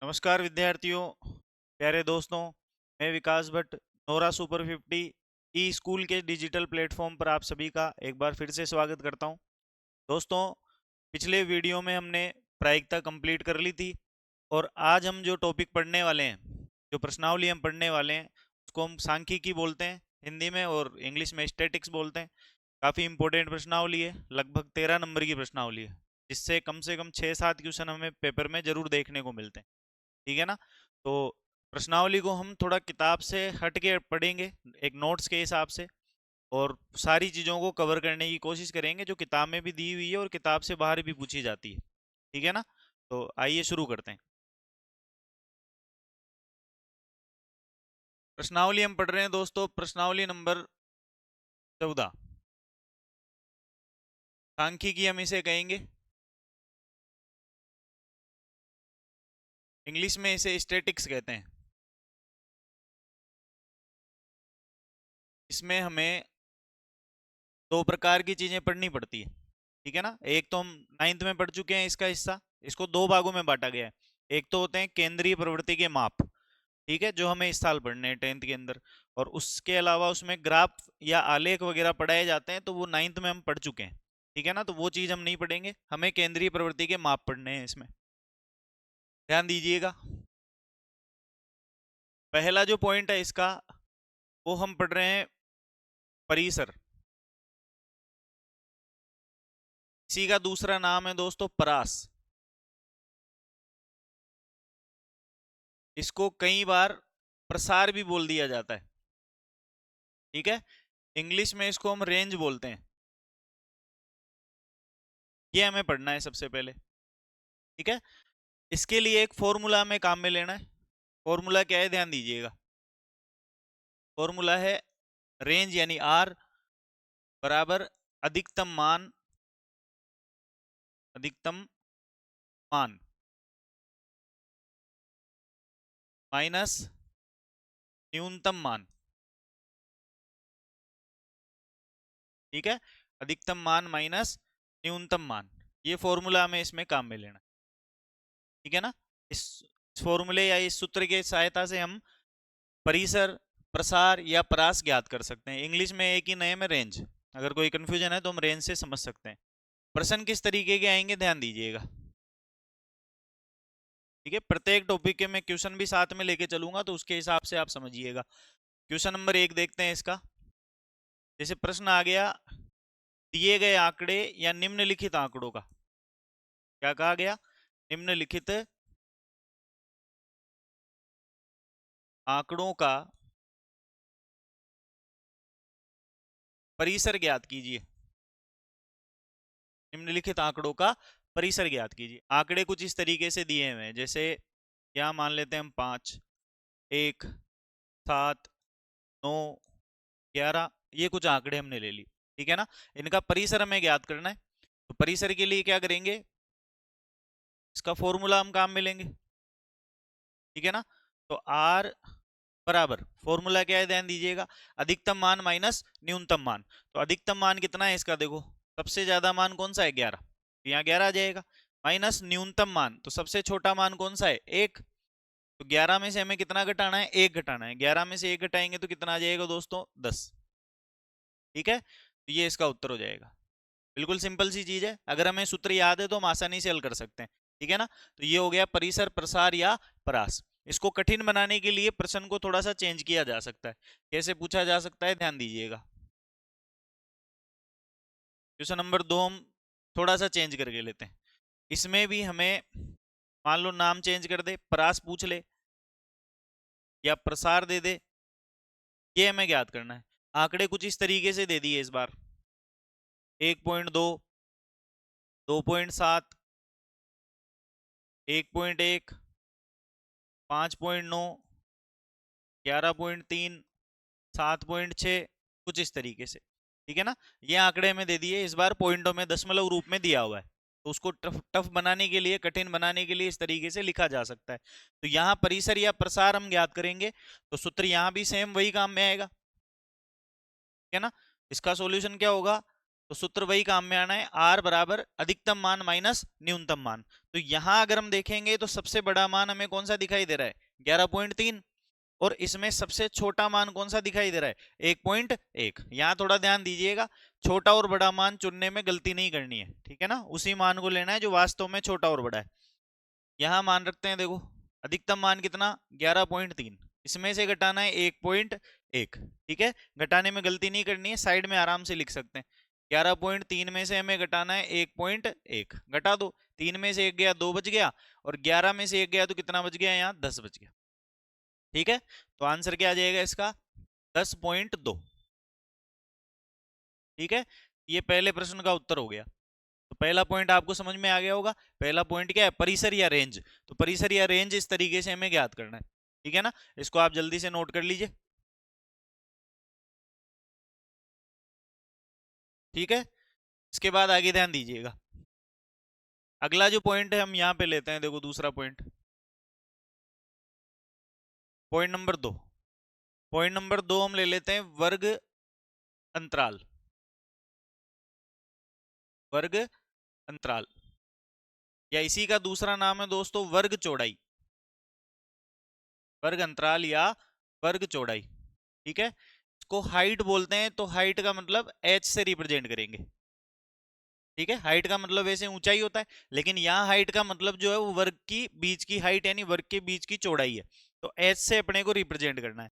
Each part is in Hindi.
नमस्कार विद्यार्थियों, प्यारे दोस्तों। मैं विकास भट्ट, नोरा सुपर 50 ई स्कूल के डिजिटल प्लेटफॉर्म पर आप सभी का एक बार फिर से स्वागत करता हूं। दोस्तों, पिछले वीडियो में हमने प्रायिकता कंप्लीट कर ली थी और आज हम जो टॉपिक पढ़ने वाले हैं, जो प्रश्नावली हम पढ़ने वाले हैं, उसको हम सांख्यिकी बोलते हैं हिंदी में और इंग्लिश में स्टैटिक्स बोलते हैं। काफ़ी इंपॉर्टेंट प्रश्नावली है, लगभग 13 नंबर की प्रश्नावली है, जिससे कम से कम 6-7 क्वेश्चन हमें पेपर में जरूर देखने को मिलते हैं। ठीक है ना। तो प्रश्नावली को हम थोड़ा किताब से हट के पढ़ेंगे, एक नोट्स के हिसाब से, और सारी चीज़ों को कवर करने की कोशिश करेंगे जो किताब में भी दी हुई है और किताब से बाहर भी पूछी जाती है। ठीक है ना। तो आइए शुरू करते हैं। प्रश्नावली हम पढ़ रहे हैं दोस्तों, प्रश्नावली नंबर 14। सांख्यिकी हम इसे कहेंगे, इंग्लिश में इसे स्टैटिक्स कहते हैं। इसमें हमें दो प्रकार की चीजें पढ़नी पड़ती है। ठीक है ना। एक तो हम 9th में पढ़ चुके हैं, इसका हिस्सा, इसको दो भागों में बांटा गया है। एक तो होते हैं केंद्रीय प्रवृत्ति के माप, ठीक है, जो हमें इस साल पढ़ने हैं 10th के अंदर। और उसके अलावा उसमें ग्राफ या आलेख वगैरह पढ़ाए जाते हैं, तो वो 9th में हम पढ़ चुके हैं। ठीक है ना। तो वो चीज हम नहीं पढ़ेंगे, हमें केंद्रीय प्रवृत्ति के माप पढ़ने हैं इसमें। ध्यान दीजिएगा। पहला जो पॉइंट है इसका, वो हम पढ़ रहे हैं परिसर। इसी का दूसरा नाम है दोस्तों परास। इसको कई बार प्रसार भी बोल दिया जाता है। ठीक है। इंग्लिश में इसको हम रेंज बोलते हैं। ये हमें पढ़ना है सबसे पहले। ठीक है। इसके लिए एक फॉर्मूला हमें काम में लेना है। फॉर्मूला क्या है, ध्यान दीजिएगा। फॉर्मूला है रेंज यानी आर बराबर अधिकतम मान माइनस न्यूनतम मान। ठीक है। अधिकतम मान माइनस न्यूनतम मान, ये फॉर्मूला हमें इसमें काम में लेना। ठीक है ना। इस फॉर्मूले या इस सूत्र की सहायता से हम परिसर, प्रसार या परास ज्ञात कर सकते हैं। इंग्लिश में एक ही नेम है रेंज। अगर कोई कंफ्यूजन है तो हम रेंज से समझ सकते हैं। प्रश्न किस तरीके के आएंगे, ध्यान दीजिएगा। ठीक है। प्रत्येक टॉपिक के मैं क्वेश्चन भी साथ में लेके चलूंगा, तो उसके हिसाब से आप समझिएगा। क्वेश्चन नंबर 1 देखते हैं इसका। जैसे प्रश्न आ गया, दिए गए आंकड़े या निम्नलिखित आंकड़ों का, क्या कहा गया, निम्नलिखित आंकड़ों का परिसर ज्ञात कीजिए। निम्नलिखित आंकड़ों का परिसर ज्ञात कीजिए। आंकड़े कुछ इस तरीके से दिए हुए हैं, जैसे यहाँ मान लेते हैं हम 5, 1, 7, 9, 11, ये कुछ आंकड़े हमने ले ली। ठीक है ना। इनका परिसर हमें ज्ञात करना है। तो परिसर के लिए क्या करेंगे, इसका फॉर्मूला हम काम में लेंगे। ठीक है ना। तो आर बराबर, फॉर्मूला क्या है, ध्यान दीजिएगा, अधिकतम मान माइनस न्यूनतम मान। तो अधिकतम मान कितना है इसका, देखो सबसे ज्यादा मान कौन सा है, 11, तो यहाँ 11 आ जाएगा। माइनस न्यूनतम मान, तो सबसे छोटा मान कौन सा है, 1। तो 11 में से हमें कितना घटाना है, 1 घटाना है। 11 में से 1 घटाएंगे तो कितना आ जाएगा दोस्तों, 10। ठीक है। तो ये इसका उत्तर हो जाएगा। बिल्कुल सिंपल सी चीज है, अगर हमें सूत्र याद है तो हम आसानी से हल कर सकते हैं। ठीक है ना। तो ये हो गया परिसर, प्रसार या परास। इसको कठिन बनाने के लिए प्रश्न को थोड़ा सा चेंज किया जा सकता है। कैसे पूछा जा सकता है, ध्यान दीजिएगा। क्वेश्चन नंबर 2 हम थोड़ा सा चेंज करके लेते हैं। इसमें भी हमें मान लो नाम चेंज कर दे, परास पूछ ले या प्रसार दे दे, ये हमें ज्ञात करना है। आंकड़े कुछ इस तरीके से दे दिए इस बार, 1.2, 2.7, 1.1, 5.9, 11.3, 7.6, कुछ इस तरीके से। ठीक है ना। ये आंकड़े में दे दिए, इस बार पॉइंटों में दशमलव रूप में दिया हुआ है, तो उसको टफ टफ बनाने के लिए, कठिन बनाने के लिए इस तरीके से लिखा जा सकता है। तो यहाँ परिसर या प्रसार हम ज्ञात करेंगे, तो सूत्र यहाँ भी सेम वही काम में आएगा। ठीक है ना। इसका सॉल्यूशन क्या होगा, तो सूत्र वही काम में आना है, आर बराबर अधिकतम मान माइनस न्यूनतम मान। तो यहां अगर हम देखेंगे तो सबसे बड़ा मान हमें कौन सा दिखाई दे रहा है, 11.3, और इसमें सबसे छोटा मान कौन सा दिखाई दे रहा है, 1.1। यहाँ थोड़ा ध्यान दीजिएगा, छोटा और बड़ा मान चुनने में गलती नहीं करनी है, ठीक है ना, उसी मान को लेना है जो वास्तव में छोटा और बड़ा है। यहाँ मान रखते हैं, देखो अधिकतम मान कितना, 11.3, इसमें से घटाना है 1.1, ठीक है, घटाने में गलती नहीं करनी है, साइड में आराम से लिख सकते हैं। 11.3 में से हमें घटाना है 1.1, घटा दो, 3 में से 1 गया 2 बच गया, और 11 में से 1 गया तो कितना बच गया, यहाँ 10 बच गया, ठीक है। तो आंसर क्या आ जाएगा इसका, 10.2, ठीक है। ये पहले प्रश्न का उत्तर हो गया। तो पहला पॉइंट आपको समझ में आ गया होगा। पहला पॉइंट क्या है, परिसर या रेंज। तो परिसर या रेंज इस तरीके से हमें ज्ञात करना है, ठीक है ना, इसको आप जल्दी से नोट कर लीजिए, ठीक है। इसके बाद आगे ध्यान दीजिएगा, अगला जो पॉइंट है हम यहाँ पे लेते हैं, देखो दूसरा point, point number 2। Point number 2 हम ले लेते हैं वर्ग अंतराल, वर्ग अंतराल, या इसी का दूसरा नाम है दोस्तों वर्ग चौड़ाई, वर्ग अंतराल या वर्ग चौड़ाई, ठीक है। इसको हाइट बोलते हैं, तो हाइट का मतलब एच से रिप्रेजेंट करेंगे, ठीक है। हाइट का मतलब वैसे ऊंचाई होता है, लेकिन यहाँ हाइट का मतलब जो है वो वर्ग की बीच की हाइट यानी वर्ग के बीच की चौड़ाई है, तो एच से अपने को रिप्रेजेंट करना है।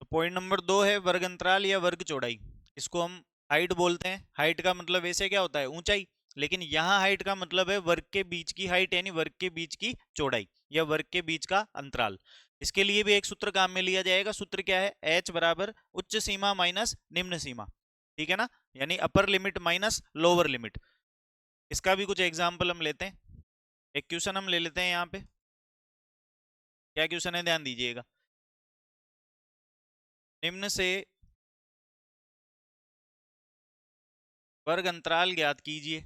तो पॉइंट नंबर 2 है वर्ग अंतराल या वर्ग चौड़ाई, इसको हम हाइट बोलते हैं। हाइट का मतलब वैसे क्या होता है, ऊंचाई, लेकिन यहाँ हाइट का मतलब है वर्ग के बीच की हाइट यानी वर्ग के बीच की चौड़ाई या वर्ग के बीच का अंतराल। इसके लिए भी एक सूत्र काम में लिया जाएगा, सूत्र क्या है, एच बराबर उच्च सीमा माइनस निम्न सीमा, ठीक है ना, यानी upper limit minus lower limit. इसका भी कुछ एग्जाम्पल हम लेते हैं, एक क्वेश्चन हम ले लेते हैं यहाँ पे। क्या क्वेश्चन है, ध्यान दीजिएगा, निम्न से वर्ग अंतराल ज्ञात कीजिए,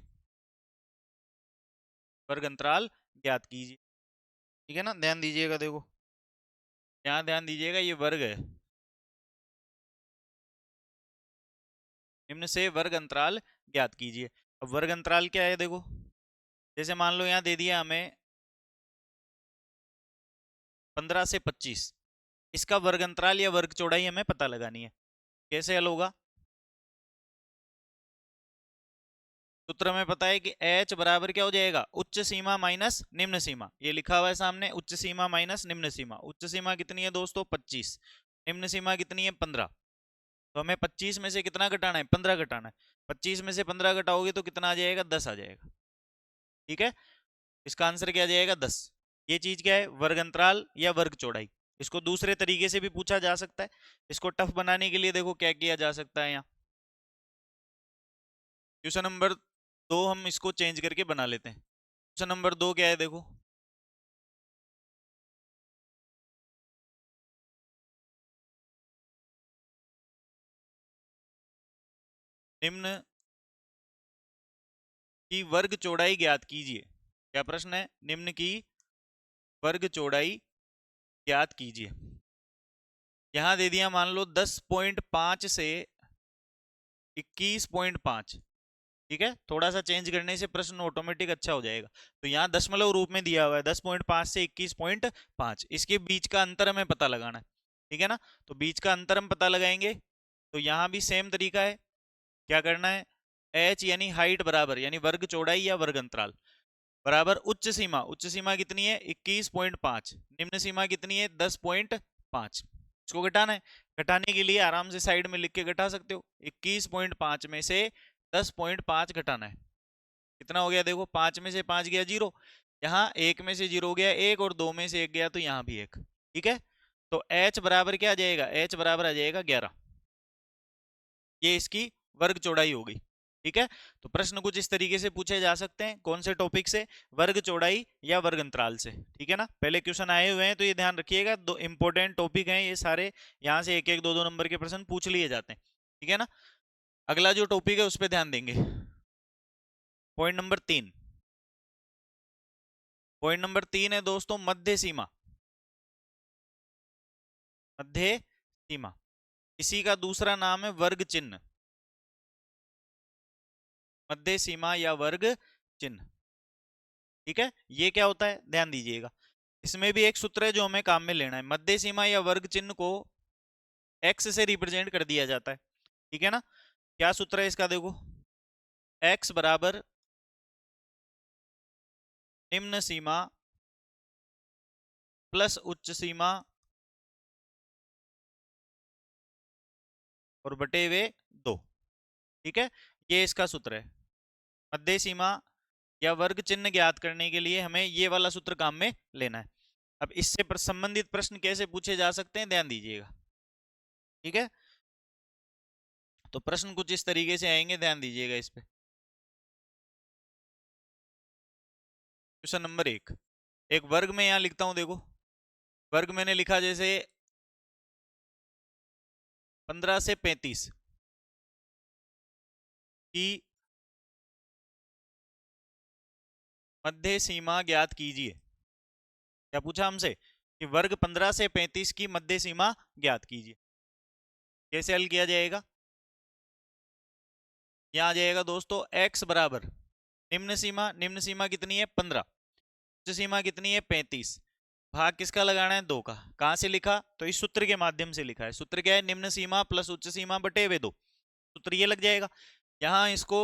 वर्ग अंतराल ज्ञात कीजिए, ठीक है ना, ध्यान दीजिएगा, देखो यहाँ ध्यान दीजिएगा, ये वर्ग है, निम्न से वर्ग अंतराल ज्ञात कीजिए। अब वर्ग अंतराल क्या है, देखो जैसे मान लो यहाँ दे दिया हमें 15 से 25, इसका वर्ग अंतराल या वर्ग चौड़ाई हमें पता लगानी है। कैसे हल होगा, सूत्र में पता है कि h बराबर क्या हो जाएगा, उच्च सीमा माइनस निम्न सीमा, ये लिखा हुआ है सामने, उच्च सीमा माइनस निम्न सीमा। उच्च सीमा कितनी है दोस्तों, 25, निम्न सीमा कितनी है, 15। तो हमें 25 में से कितना घटाना है, 15 घटाना है। 25 में से 15 घटाओगे तो कितना आ जाएगा, 10 आ जाएगा, ठीक है। इसका आंसर क्या आ जाएगा, 10। ये चीज क्या है, वर्ग अंतराल या वर्ग चौड़ाई। इसको दूसरे तरीके से भी पूछा जा सकता है। इसको टफ बनाने के लिए देखो क्या किया जा सकता है, यहाँ क्वेश्चन नंबर 2 हम इसको चेंज करके बना लेते हैं। क्वेश्चन नंबर 2 क्या है, देखो निम्न की वर्ग चौड़ाई ज्ञात कीजिए। क्या प्रश्न है, निम्न की वर्ग चौड़ाई ज्ञात कीजिए। यहां दे दिया मान लो 10.5 से 21.5, ठीक है, थोड़ा सा चेंज करने से प्रश्न ऑटोमेटिक अच्छा हो जाएगा। तो यहाँ दशमलव रूप में दिया हुआ है 10.5 से 21.5, इसके बीच का अंतर हमें पता लगाना है, ठीक है ना। तो बीच का अंतर हम पता लगाएंगे, तो यहाँ भी सेम तरीका है, क्या करना है, h यानी हाइट बराबर यानी वर्ग चौड़ाई या वर्ग अंतराल बराबर उच्च सीमा, उच्च सीमा कितनी है 21.5, निम्न सीमा कितनी है 10.5, इसको घटाना है। घटाने के लिए आराम से साइड में लिख के घटा सकते हो, 21.5 में से 10.5 घटाना है, कितना हो गया, देखो 5 में से 5 गया 0, यहाँ 1 में से 0 गया 1, और 2 में से 1 गया तो यहाँ भी 1, ठीक है। तो h बराबर क्या आ जाएगा, h बराबर आ जाएगा 11, ये इसकी वर्ग चौड़ाई होगी, ठीक है। तो प्रश्न कुछ इस तरीके से पूछे जा सकते हैं, कौन से टॉपिक से, वर्ग चौड़ाई या वर्ग अंतराल से, ठीक है ना। पहले क्वेश्चन आए हुए हैं तो ये ध्यान रखिएगा, दो इंपॉर्टेंट टॉपिक हैं ये सारे, यहाँ से एक एक दो दो नंबर के प्रश्न पूछ लिए जाते हैं, ठीक है ना। अगला जो टॉपिक है उस पर ध्यान देंगे, पॉइंट नंबर 3। पॉइंट नंबर 3 है दोस्तों मध्य सीमा, मध्य सीमा, इसी का दूसरा नाम है वर्ग चिन्ह, मध्य सीमा या वर्ग चिन्ह। ठीक है, ये क्या होता है ध्यान दीजिएगा। इसमें भी एक सूत्र है जो हमें काम में लेना है। मध्य सीमा या वर्ग चिन्ह को x से रिप्रेजेंट कर दिया जाता है। ठीक है ना, क्या सूत्र है इसका, देखो x बराबर निम्न सीमा प्लस उच्च सीमा और बटे हुए 2। ठीक है, ये इसका सूत्र है। मध्य सीमा या वर्ग चिन्ह ज्ञात करने के लिए हमें ये वाला सूत्र काम में लेना है। अब इससे संबंधित प्रश्न कैसे पूछे जा सकते हैं, ध्यान दीजिएगा। ठीक है, तो प्रश्न कुछ इस तरीके से आएंगे, ध्यान दीजिएगा इस पे। क्वेश्चन नंबर 1, एक वर्ग में यहां लिखता हूं, देखो वर्ग मैंने लिखा जैसे 15 से 35 की मध्य सीमा ज्ञात कीजिए। क्या पूछा हमसे कि वर्ग 15 से 35 की मध्य सीमा ज्ञात कीजिए। कैसे हल किया जाएगा, यहां आ जाएगा दोस्तों x बराबर निम्न सीमा कितनी है 15, उच्च सीमा कितनी है 35, भाग किसका लगाना है 2 का। कहां से लिखा, तो इस सूत्र के माध्यम से लिखा है। सूत्र क्या है, निम्न सीमा प्लस उच्च सीमा बटे वे 2, सूत्र ये लग जाएगा। यहां इसको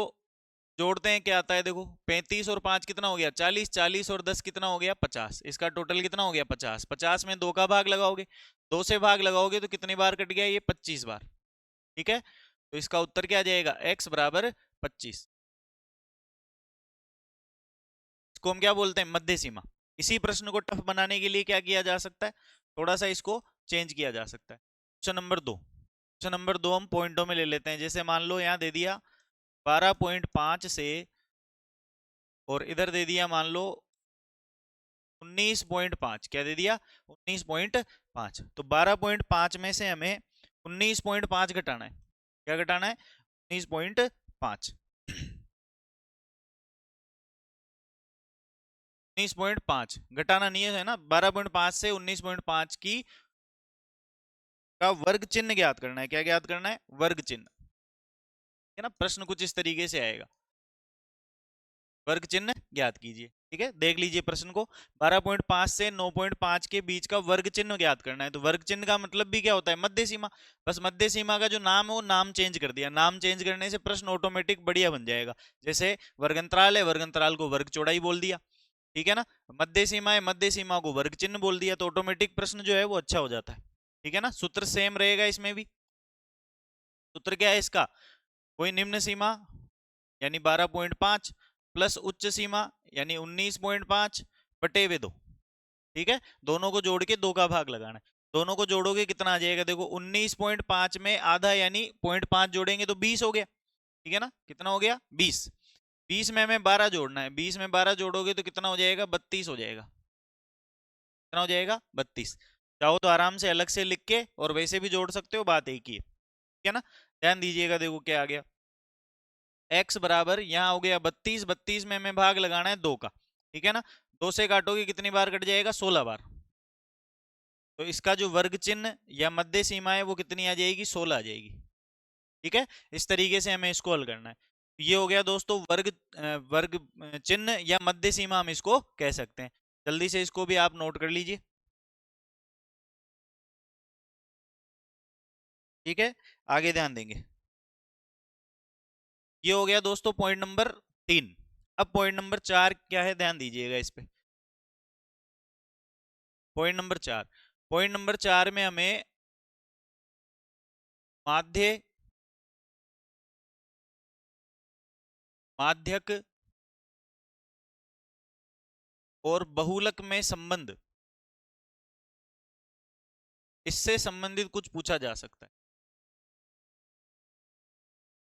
जोड़ते हैं, क्या आता है देखो 35 और 5 कितना हो गया 40, 40 और 10 कितना हो गया 50, इसका टोटल कितना हो गया 50, 50 में 2 का भाग लगाओगे, 2 से भाग लगाओगे तो कितनी बार कट गया ये 25 बार। ठीक है, तो इसका उत्तर क्या आ जाएगा x बराबर 25। इसको हम क्या बोलते हैं, मध्य सीमा। इसी प्रश्न को टफ बनाने के लिए क्या किया जा सकता है, थोड़ा सा इसको चेंज किया जा सकता है। क्वेश्चन नंबर 2 हम पॉइंटों में ले लेते हैं। जैसे मान लो यहाँ दे दिया 12.5 से, और इधर दे दिया मान लो 19.5, क्या दे दिया 19.5, तो 12.5 में से हमें 19.5 घटाना है। क्या घटाना है 19.5, 19.5 घटाना नहीं है ना, 12.5 से 19.5 की का वर्ग चिन्ह ज्ञात करना है। क्या ज्ञात करना है, वर्ग चिन्ह। है ना, प्रश्न कुछ इस तरीके से आएगा, वर्ग चिन्ह ज्ञात कीजिए। ठीक है, देख लीजिए प्रश्न को, 12.5 से 9.5 के बीच का वर्ग चिन्ह ज्ञात करना है। तो वर्ग चिन्ह का मतलब भी क्या होता है, मध्य सीमा। बस मध्य सीमा का जो नाम है वो नाम चेंज कर दिया, नाम चेंज करने से प्रश्न ऑटोमेटिक बढ़िया बन जाएगा। जैसे वर्गंतराल है, वर्गंतराल को वर्ग चौड़ाई बोल दिया। ठीक है ना, मध्य सीमा है, मध्य सीमा को वर्ग चिन्ह बोल दिया, तो ऑटोमेटिक प्रश्न जो है वो अच्छा हो जाता है। ठीक है ना, सूत्र सेम रहेगा इसमें भी। सूत्र क्या है इसका, कोई निम्न सीमा यानी 12.5 प्लस उच्च सीमा यानी 19.5 बटे वे 2। ठीक है, दोनों को जोड़ के 2 का भाग लगाना है। दोनों को जोड़ोगे कितना आ जाएगा, देखो 19.5 में आधा यानी 0.5 जोड़ेंगे तो 20 हो गया। ठीक है ना, कितना हो गया 20, 20 में हमें 12 जोड़ना है, 20 में 12 जोड़ोगे तो कितना हो जाएगा 32 हो जाएगा। कितना हो जाएगा 32। चाहो तो आराम से अलग से लिख के और वैसे भी जोड़ सकते हो, बात एक ही है। ठीक है ना, ध्यान दीजिएगा, देखो क्या आ गया, x बराबर यहाँ हो गया 32, 32 में हमें भाग लगाना है 2 का। ठीक है ना, 2 से काटोगे कितनी बार कट जाएगा 16 बार। तो इसका जो वर्ग चिन्ह या मध्य सीमा है वो कितनी आ जाएगी 16 आ जाएगी। ठीक है, इस तरीके से हमें इसको हल करना है। ये हो गया दोस्तों वर्ग चिन्ह या मध्य सीमा हम इसको कह सकते हैं। जल्दी से इसको भी आप नोट कर लीजिए। ठीक है, आगे ध्यान देंगे। ये हो गया दोस्तों पॉइंट नंबर 3। अब पॉइंट नंबर 4 क्या है, ध्यान दीजिएगा इस पे। पॉइंट नंबर 4, पॉइंट नंबर 4 में हमें माध्य माध्यक और बहुलक में संबंध, इससे संबंधित कुछ पूछा जा सकता है।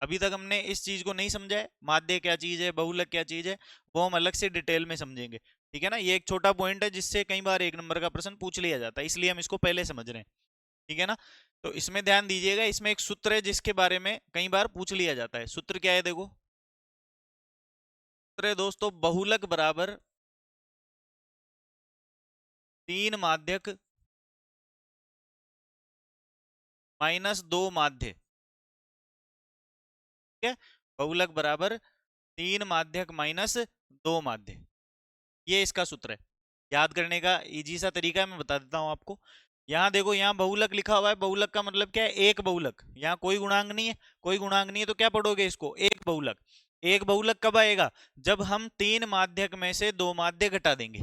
अभी तक हमने इस चीज को नहीं समझा है, माध्य क्या चीज है, बहुलक क्या चीज है, वो हम अलग से डिटेल में समझेंगे। ठीक है ना, ये एक छोटा पॉइंट है जिससे कई बार 1 नंबर का प्रश्न पूछ लिया जाता है, इसलिए हम इसको पहले समझ रहे हैं। ठीक है ना, तो इसमें ध्यान दीजिएगा, इसमें एक सूत्र है जिसके बारे में कई बार पूछ लिया जाता है। सूत्र क्या है, देखो सूत्र है दोस्तों, बहुलक बराबर 3 माध्यक -2 माध्य। ठीक है, बहुलक बराबर 3 माध्यक माइनस 2 माध्य, ये इसका सूत्र है। याद करने का इजी सा तरीका है, मैं बता देता हूं आपको। यहाँ देखो, यहाँ बहुलक लिखा हुआ है, बहुलक का मतलब क्या है, एक बहुलक। यहाँ कोई गुणांक नहीं है, कोई गुणांक नहीं है, तो क्या पढ़ोगे इसको, एक बहुलक। एक बहुलक कब आएगा, जब हम 3 माध्यक में से 2 माध्य घटा देंगे।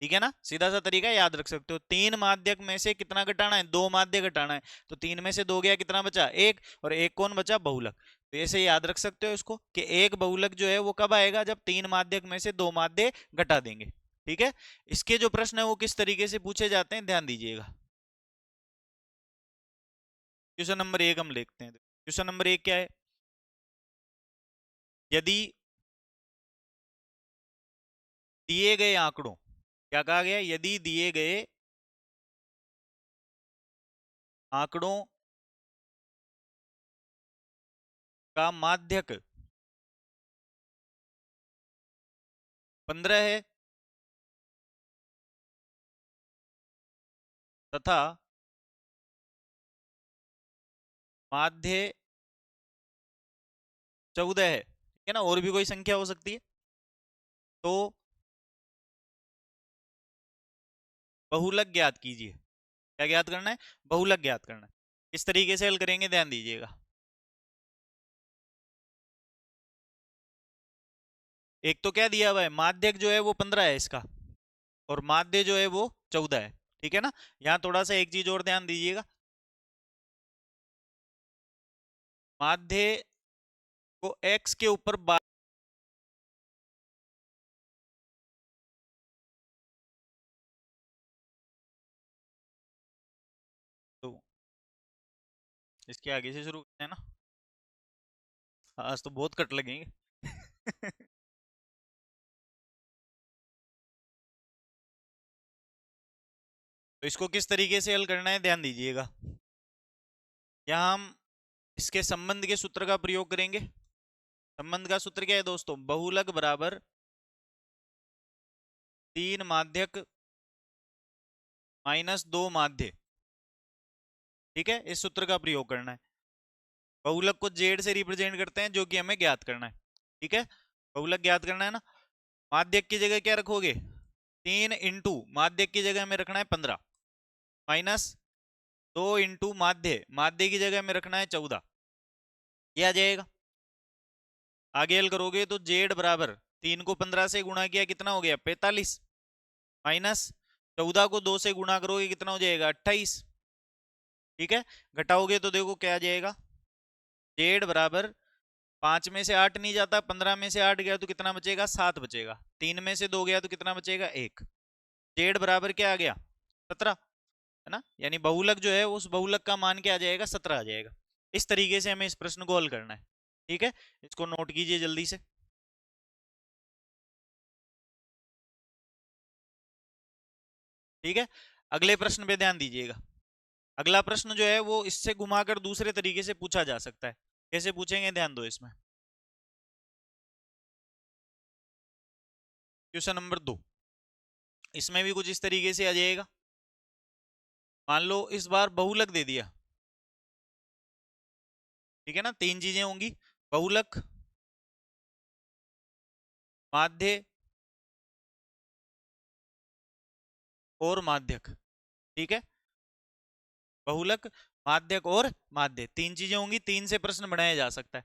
ठीक है ना, सीधा सा तरीका है, याद रख सकते हो। 3 माध्यक में से कितना घटाना है, 2 माध्य घटाना है। तो 3 में से 2 गया, कितना बचा, 1, और 1 कौन बचा, बहुलक। तो ऐसे याद रख सकते हो इसको कि एक बहुलक जो है वो कब आएगा, जब 3 माध्यक में से 2 माध्य घटा देंगे। ठीक है, इसके जो प्रश्न है वो किस तरीके से पूछे जाते हैं, ध्यान दीजिएगा। क्वेश्चन नंबर 1 हम देखते हैं। क्वेश्चन नंबर 1 क्या है, यदि दिए गए आंकड़ों, क्या कहा गया, यदि दिए गए आंकड़ों का माध्यक 15 है तथा माध्य 14 है, ठीक है ना, और भी कोई संख्या हो सकती है, तो बहुलक ज्ञात कीजिए। क्या ज्ञात करना है, बहुलक ज्ञात करना है। किस तरीके से हल करेंगे, ध्यान दीजिएगा। एक तो क्या दिया हुआ है, माध्यक जो है वो 15 है इसका, और माध्य जो है वो 14 है। ठीक है ना, यहाँ थोड़ा सा एक चीज और ध्यान दीजिएगा, माध्य को x के ऊपर तो इसके आगे से शुरू करते हैं ना, आज तो बहुत कट लगेंगे। तो इसको किस तरीके से हल करना है, ध्यान दीजिएगा। यहाँ हम इसके संबंध के सूत्र का प्रयोग करेंगे। संबंध का सूत्र क्या है दोस्तों, बहुलक बराबर 3 माध्यक माइनस 2 माध्य। ठीक है, इस सूत्र का प्रयोग करना है। बहुलक को जेड से रिप्रेजेंट करते हैं, जो कि हमें ज्ञात करना है। ठीक है, बहुलक ज्ञात करना है ना, माध्यक की जगह क्या रखोगे, 3 इंटू माध्यक की जगह में रखना है 15, माइनस 2 इंटू माध्य, माध्य की जगह में रखना है 14, ये आ जाएगा। आगे हल करोगे तो जेड बराबर 3 को 15 से गुणा किया, कितना हो गया, 45, माइनस 14 को 2 से गुणा करोगे, कितना हो जाएगा, 28। ठीक है, घटाओगे तो देखो क्या आ जाएगा, जेड बराबर 5 में से 8 नहीं जाता, 15 में से 8 गया तो कितना बचेगा, 7 बचेगा, 3 में से 2 गया तो कितना बचेगा, 1। जेड बराबर क्या आ गया, 17, है ना, यानी बहुलक जो है उस बहुलक का मान क्या आ जाएगा, 17 आ जाएगा। इस तरीके से हमें इस प्रश्न को हल करना है। ठीक है, इसको नोट कीजिए जल्दी से। ठीक है, अगले प्रश्न पे ध्यान दीजिएगा। अगला प्रश्न जो है वो इससे घुमाकर दूसरे तरीके से पूछा जा सकता है। कैसे पूछेंगे, ध्यान दो इसमें। क्वेश्चन नंबर 2, इसमें भी कुछ इस तरीके से आ जाएगा। मान लो इस बार बहुलक दे दिया, ठीक है ना, 3 चीजें होंगी, बहुलक, माध्य और माध्यक। ठीक है, बहुलक, माध्यक और माध्य, 3 चीजें होंगी, 3 से प्रश्न बनाया जा सकता है।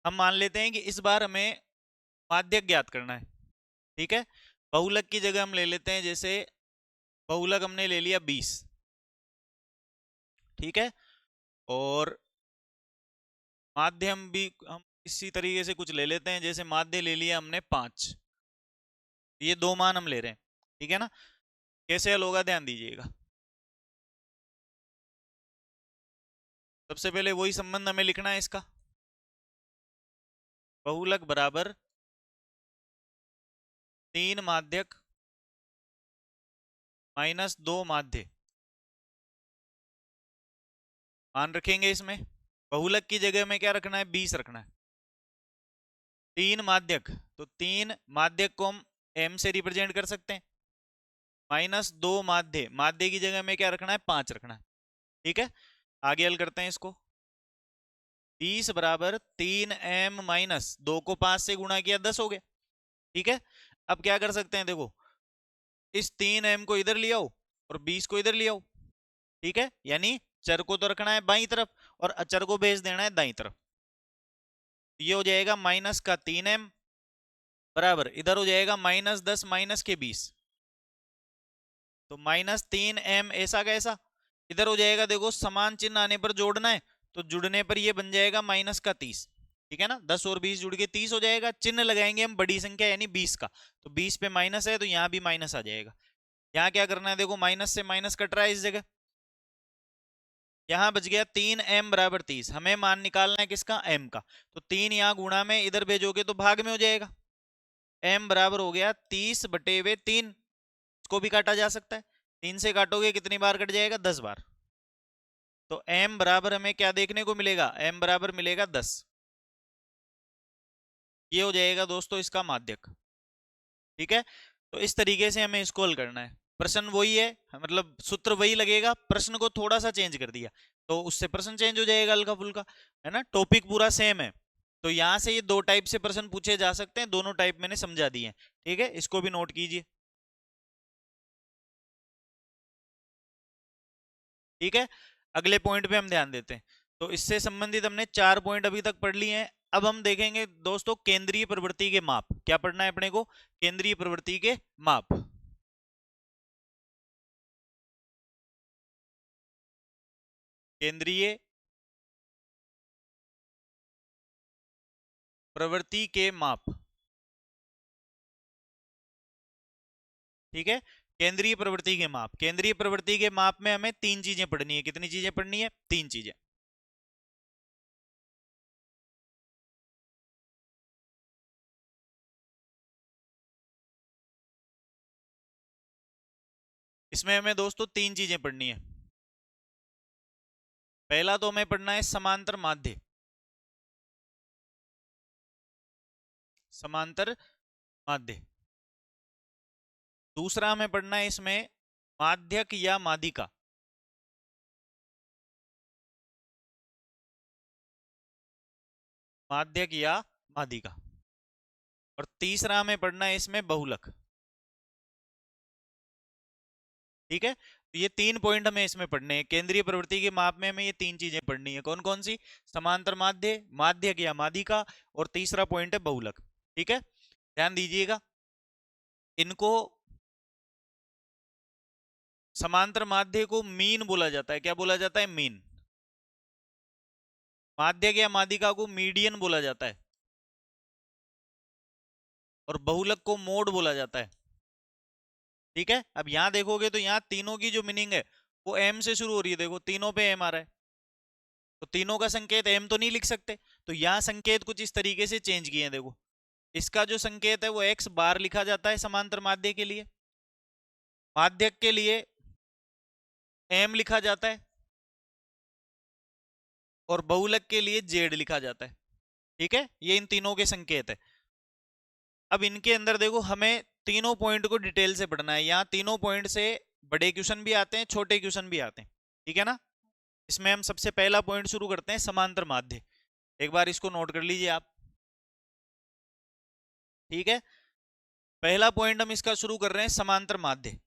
हम मान लेते हैं कि इस बार हमें माध्यक ज्ञात करना है। ठीक है, बहुलक की जगह हम ले लेते हैं, जैसे बहुलक हमने ले लिया 20। ठीक है, और माध्यम भी हम इसी तरीके से कुछ ले लेते हैं, जैसे माध्य ले लिया हमने 5। ये 2 मान हम ले रहे हैं। ठीक है ना, कैसे हल होगा, ध्यान दीजिएगा। सबसे पहले वही संबंध हमें लिखना है इसका, बहुलक बराबर 3 माध्यक माइनस 2 माध्य, मान रखेंगे इसमें। बहुलक की जगह में क्या रखना है, 20 रखना है। 3 माध्यक, तो 3 माध्यक को हम m से रिप्रेजेंट कर सकते हैं, माइनस 2 माध्य, माध्य की जगह में क्या रखना है, 5 रखना है। ठीक है, आगे हल करते हैं इसको। 30 बराबर 3m माइनस 2 को 5 से गुणा किया 10 हो गया। ठीक है, अब क्या कर सकते हैं, देखो इस 3m को इधर ले आओ और 20 को इधर ले आओ। ठीक है, यानी चर को तो रखना है बाईं तरफ और अचर को भेज देना है दाईं तरफ। ये हो जाएगा माइनस का 3m बराबर इधर हो जाएगा -10 माइनस के 20, तो -3m ऐसा कैसा, इधर हो जाएगा, देखो समान चिन्ह आने पर जोड़ना है, तो जुड़ने पर ये बन जाएगा माइनस का 30। ठीक है ना, 10 और 20 जुड़ के 30 हो जाएगा। चिन्ह लगाएंगे हम बड़ी संख्या यानी 20 का, तो 20 पे माइनस है तो यहाँ भी माइनस आ जाएगा। यहाँ क्या करना है, देखो माइनस से माइनस कट रहा है इस जगह, यहाँ बच गया 3m बराबर 30। हमें मान निकालना है किसका, m का, तो 3 यहाँ गुणा में इधर भेजोगे तो भाग में हो जाएगा। m बराबर हो गया 30/3, इसको भी काटा जा सकता है, 3 से काटोगे कितनी बार कट जाएगा, 10 बार। तो m बराबर हमें क्या देखने को मिलेगा, m बराबर मिलेगा 10। ये हो जाएगा दोस्तों इसका माध्यक। ठीक है, तो इस तरीके से हमें इसको हल करना है। प्रश्न वही है, मतलब सूत्र वही लगेगा, प्रश्न को थोड़ा सा चेंज कर दिया तो उससे प्रश्न चेंज हो जाएगा हल्का फुल्का, है ना। टॉपिक पूरा सेम है, तो यहां से ये दो टाइप से प्रश्न पूछे जा सकते हैं, दोनों टाइप मैंने समझा दिए हैं। ठीक है, इसको भी नोट कीजिए। ठीक है, अगले पॉइंट पे हम ध्यान देते हैं। तो इससे संबंधित हमने 4 पॉइंट अभी तक पढ़ लिए हैं। अब हम देखेंगे दोस्तों केंद्रीय प्रवृत्ति के माप, क्या पढ़ना है अपने को, केंद्रीय प्रवृत्ति के माप। केंद्रीय प्रवृत्ति के माप। ठीक है, केंद्रीय प्रवृत्ति के माप, केंद्रीय प्रवृत्ति के माप में हमें 3 चीजें पढ़नी है। कितनी चीजें पढ़नी है, 3 चीजें। इसमें हमें दोस्तों 3 चीजें पढ़नी है। पहला तो हमें पढ़ना है समांतर माध्य, समांतर माध्य। दूसरा हमें पढ़ना है इसमें माध्यक या माध्यिका, माध्यक या माध्यिका। और तीसरा हमें पढ़ना है इसमें बहुलक। ठीक है, तो ये 3 पॉइंट हमें इसमें पढ़ने हैं। केंद्रीय प्रवृत्ति के माप में हमें ये 3 चीजें पढ़नी है। कौन कौन सी, समांतर माध्य, माध्यक या माध्यिका, और तीसरा पॉइंट है बहुलक। ठीक है, ध्यान दीजिएगा। इनको समांतर माध्य को मीन बोला जाता है, क्या बोला जाता है, मीन। माध्यक या माध्यिका को मीडियन बोला जाता है, और बहुलक को मोड बोला जाता है। ठीक है, अब यहां देखोगे तो यहाँ तीनों की जो मीनिंग है वो एम से शुरू हो रही है, देखो तीनों पे एम आ रहा है, तो तीनों का संकेत एम तो नहीं लिख सकते, तो यहाँ संकेत कुछ इस तरीके से चेंज किए हैं। देखो इसका जो संकेत है वो एक्स बार लिखा जाता है समांतर माध्य के लिए, माध्यक के लिए एम लिखा जाता है, और बहुलक के लिए जेड लिखा जाता है। ठीक है, ये इन तीनों के संकेत है। अब इनके अंदर देखो हमें तीनों पॉइंट को डिटेल से पढ़ना है। यहाँ तीनों पॉइंट से बड़े क्वेश्चन भी आते हैं, छोटे क्वेश्चन भी आते हैं। ठीक है ना, इसमें हम सबसे पहला पॉइंट शुरू करते हैं समांतर माध्य। एक बार इसको नोट कर लीजिए आप। ठीक है, पहला पॉइंट हम इसका शुरू कर रहे हैं समांतर माध्य।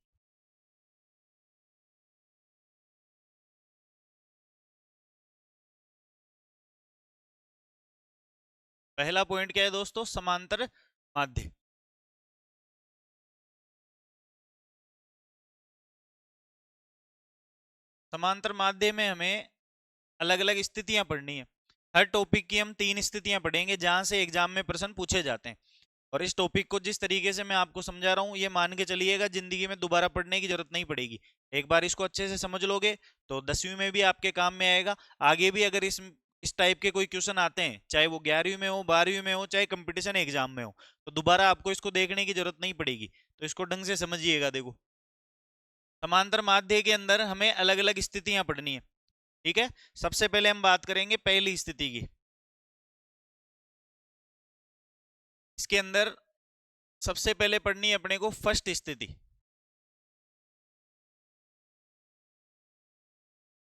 पहला पॉइंट क्या है दोस्तों, समांतर माध्य। समांतर माध्य में हमें अलग अलग स्थितियां पढ़नी है। हर टॉपिक की हम 3 स्थितियां पढ़ेंगे जहां से एग्जाम में प्रश्न पूछे जाते हैं। और इस टॉपिक को जिस तरीके से मैं आपको समझा रहा हूँ, ये मान के चलिएगा जिंदगी में दोबारा पढ़ने की जरूरत नहीं पड़ेगी। एक बार इसको अच्छे से समझ लोगे तो 10वीं में भी आपके काम में आएगा। आगे भी अगर इस टाइप के कोई क्वेश्चन आते हैं, चाहे वो 11वीं में हो, 12वीं में हो, चाहे कंपटीशन एग्जाम में हो, तो दोबारा आपको इसको देखने की जरूरत नहीं पड़ेगी। तो इसको ढंग से समझिएगा। देखो समांतर माध्य के अंदर हमें अलग अलग स्थितियां पढ़नी है। ठीक है, सबसे पहले हम बात करेंगे पहली स्थिति की। इसके अंदर सबसे पहले पढ़नी है अपने को फर्स्ट स्थिति।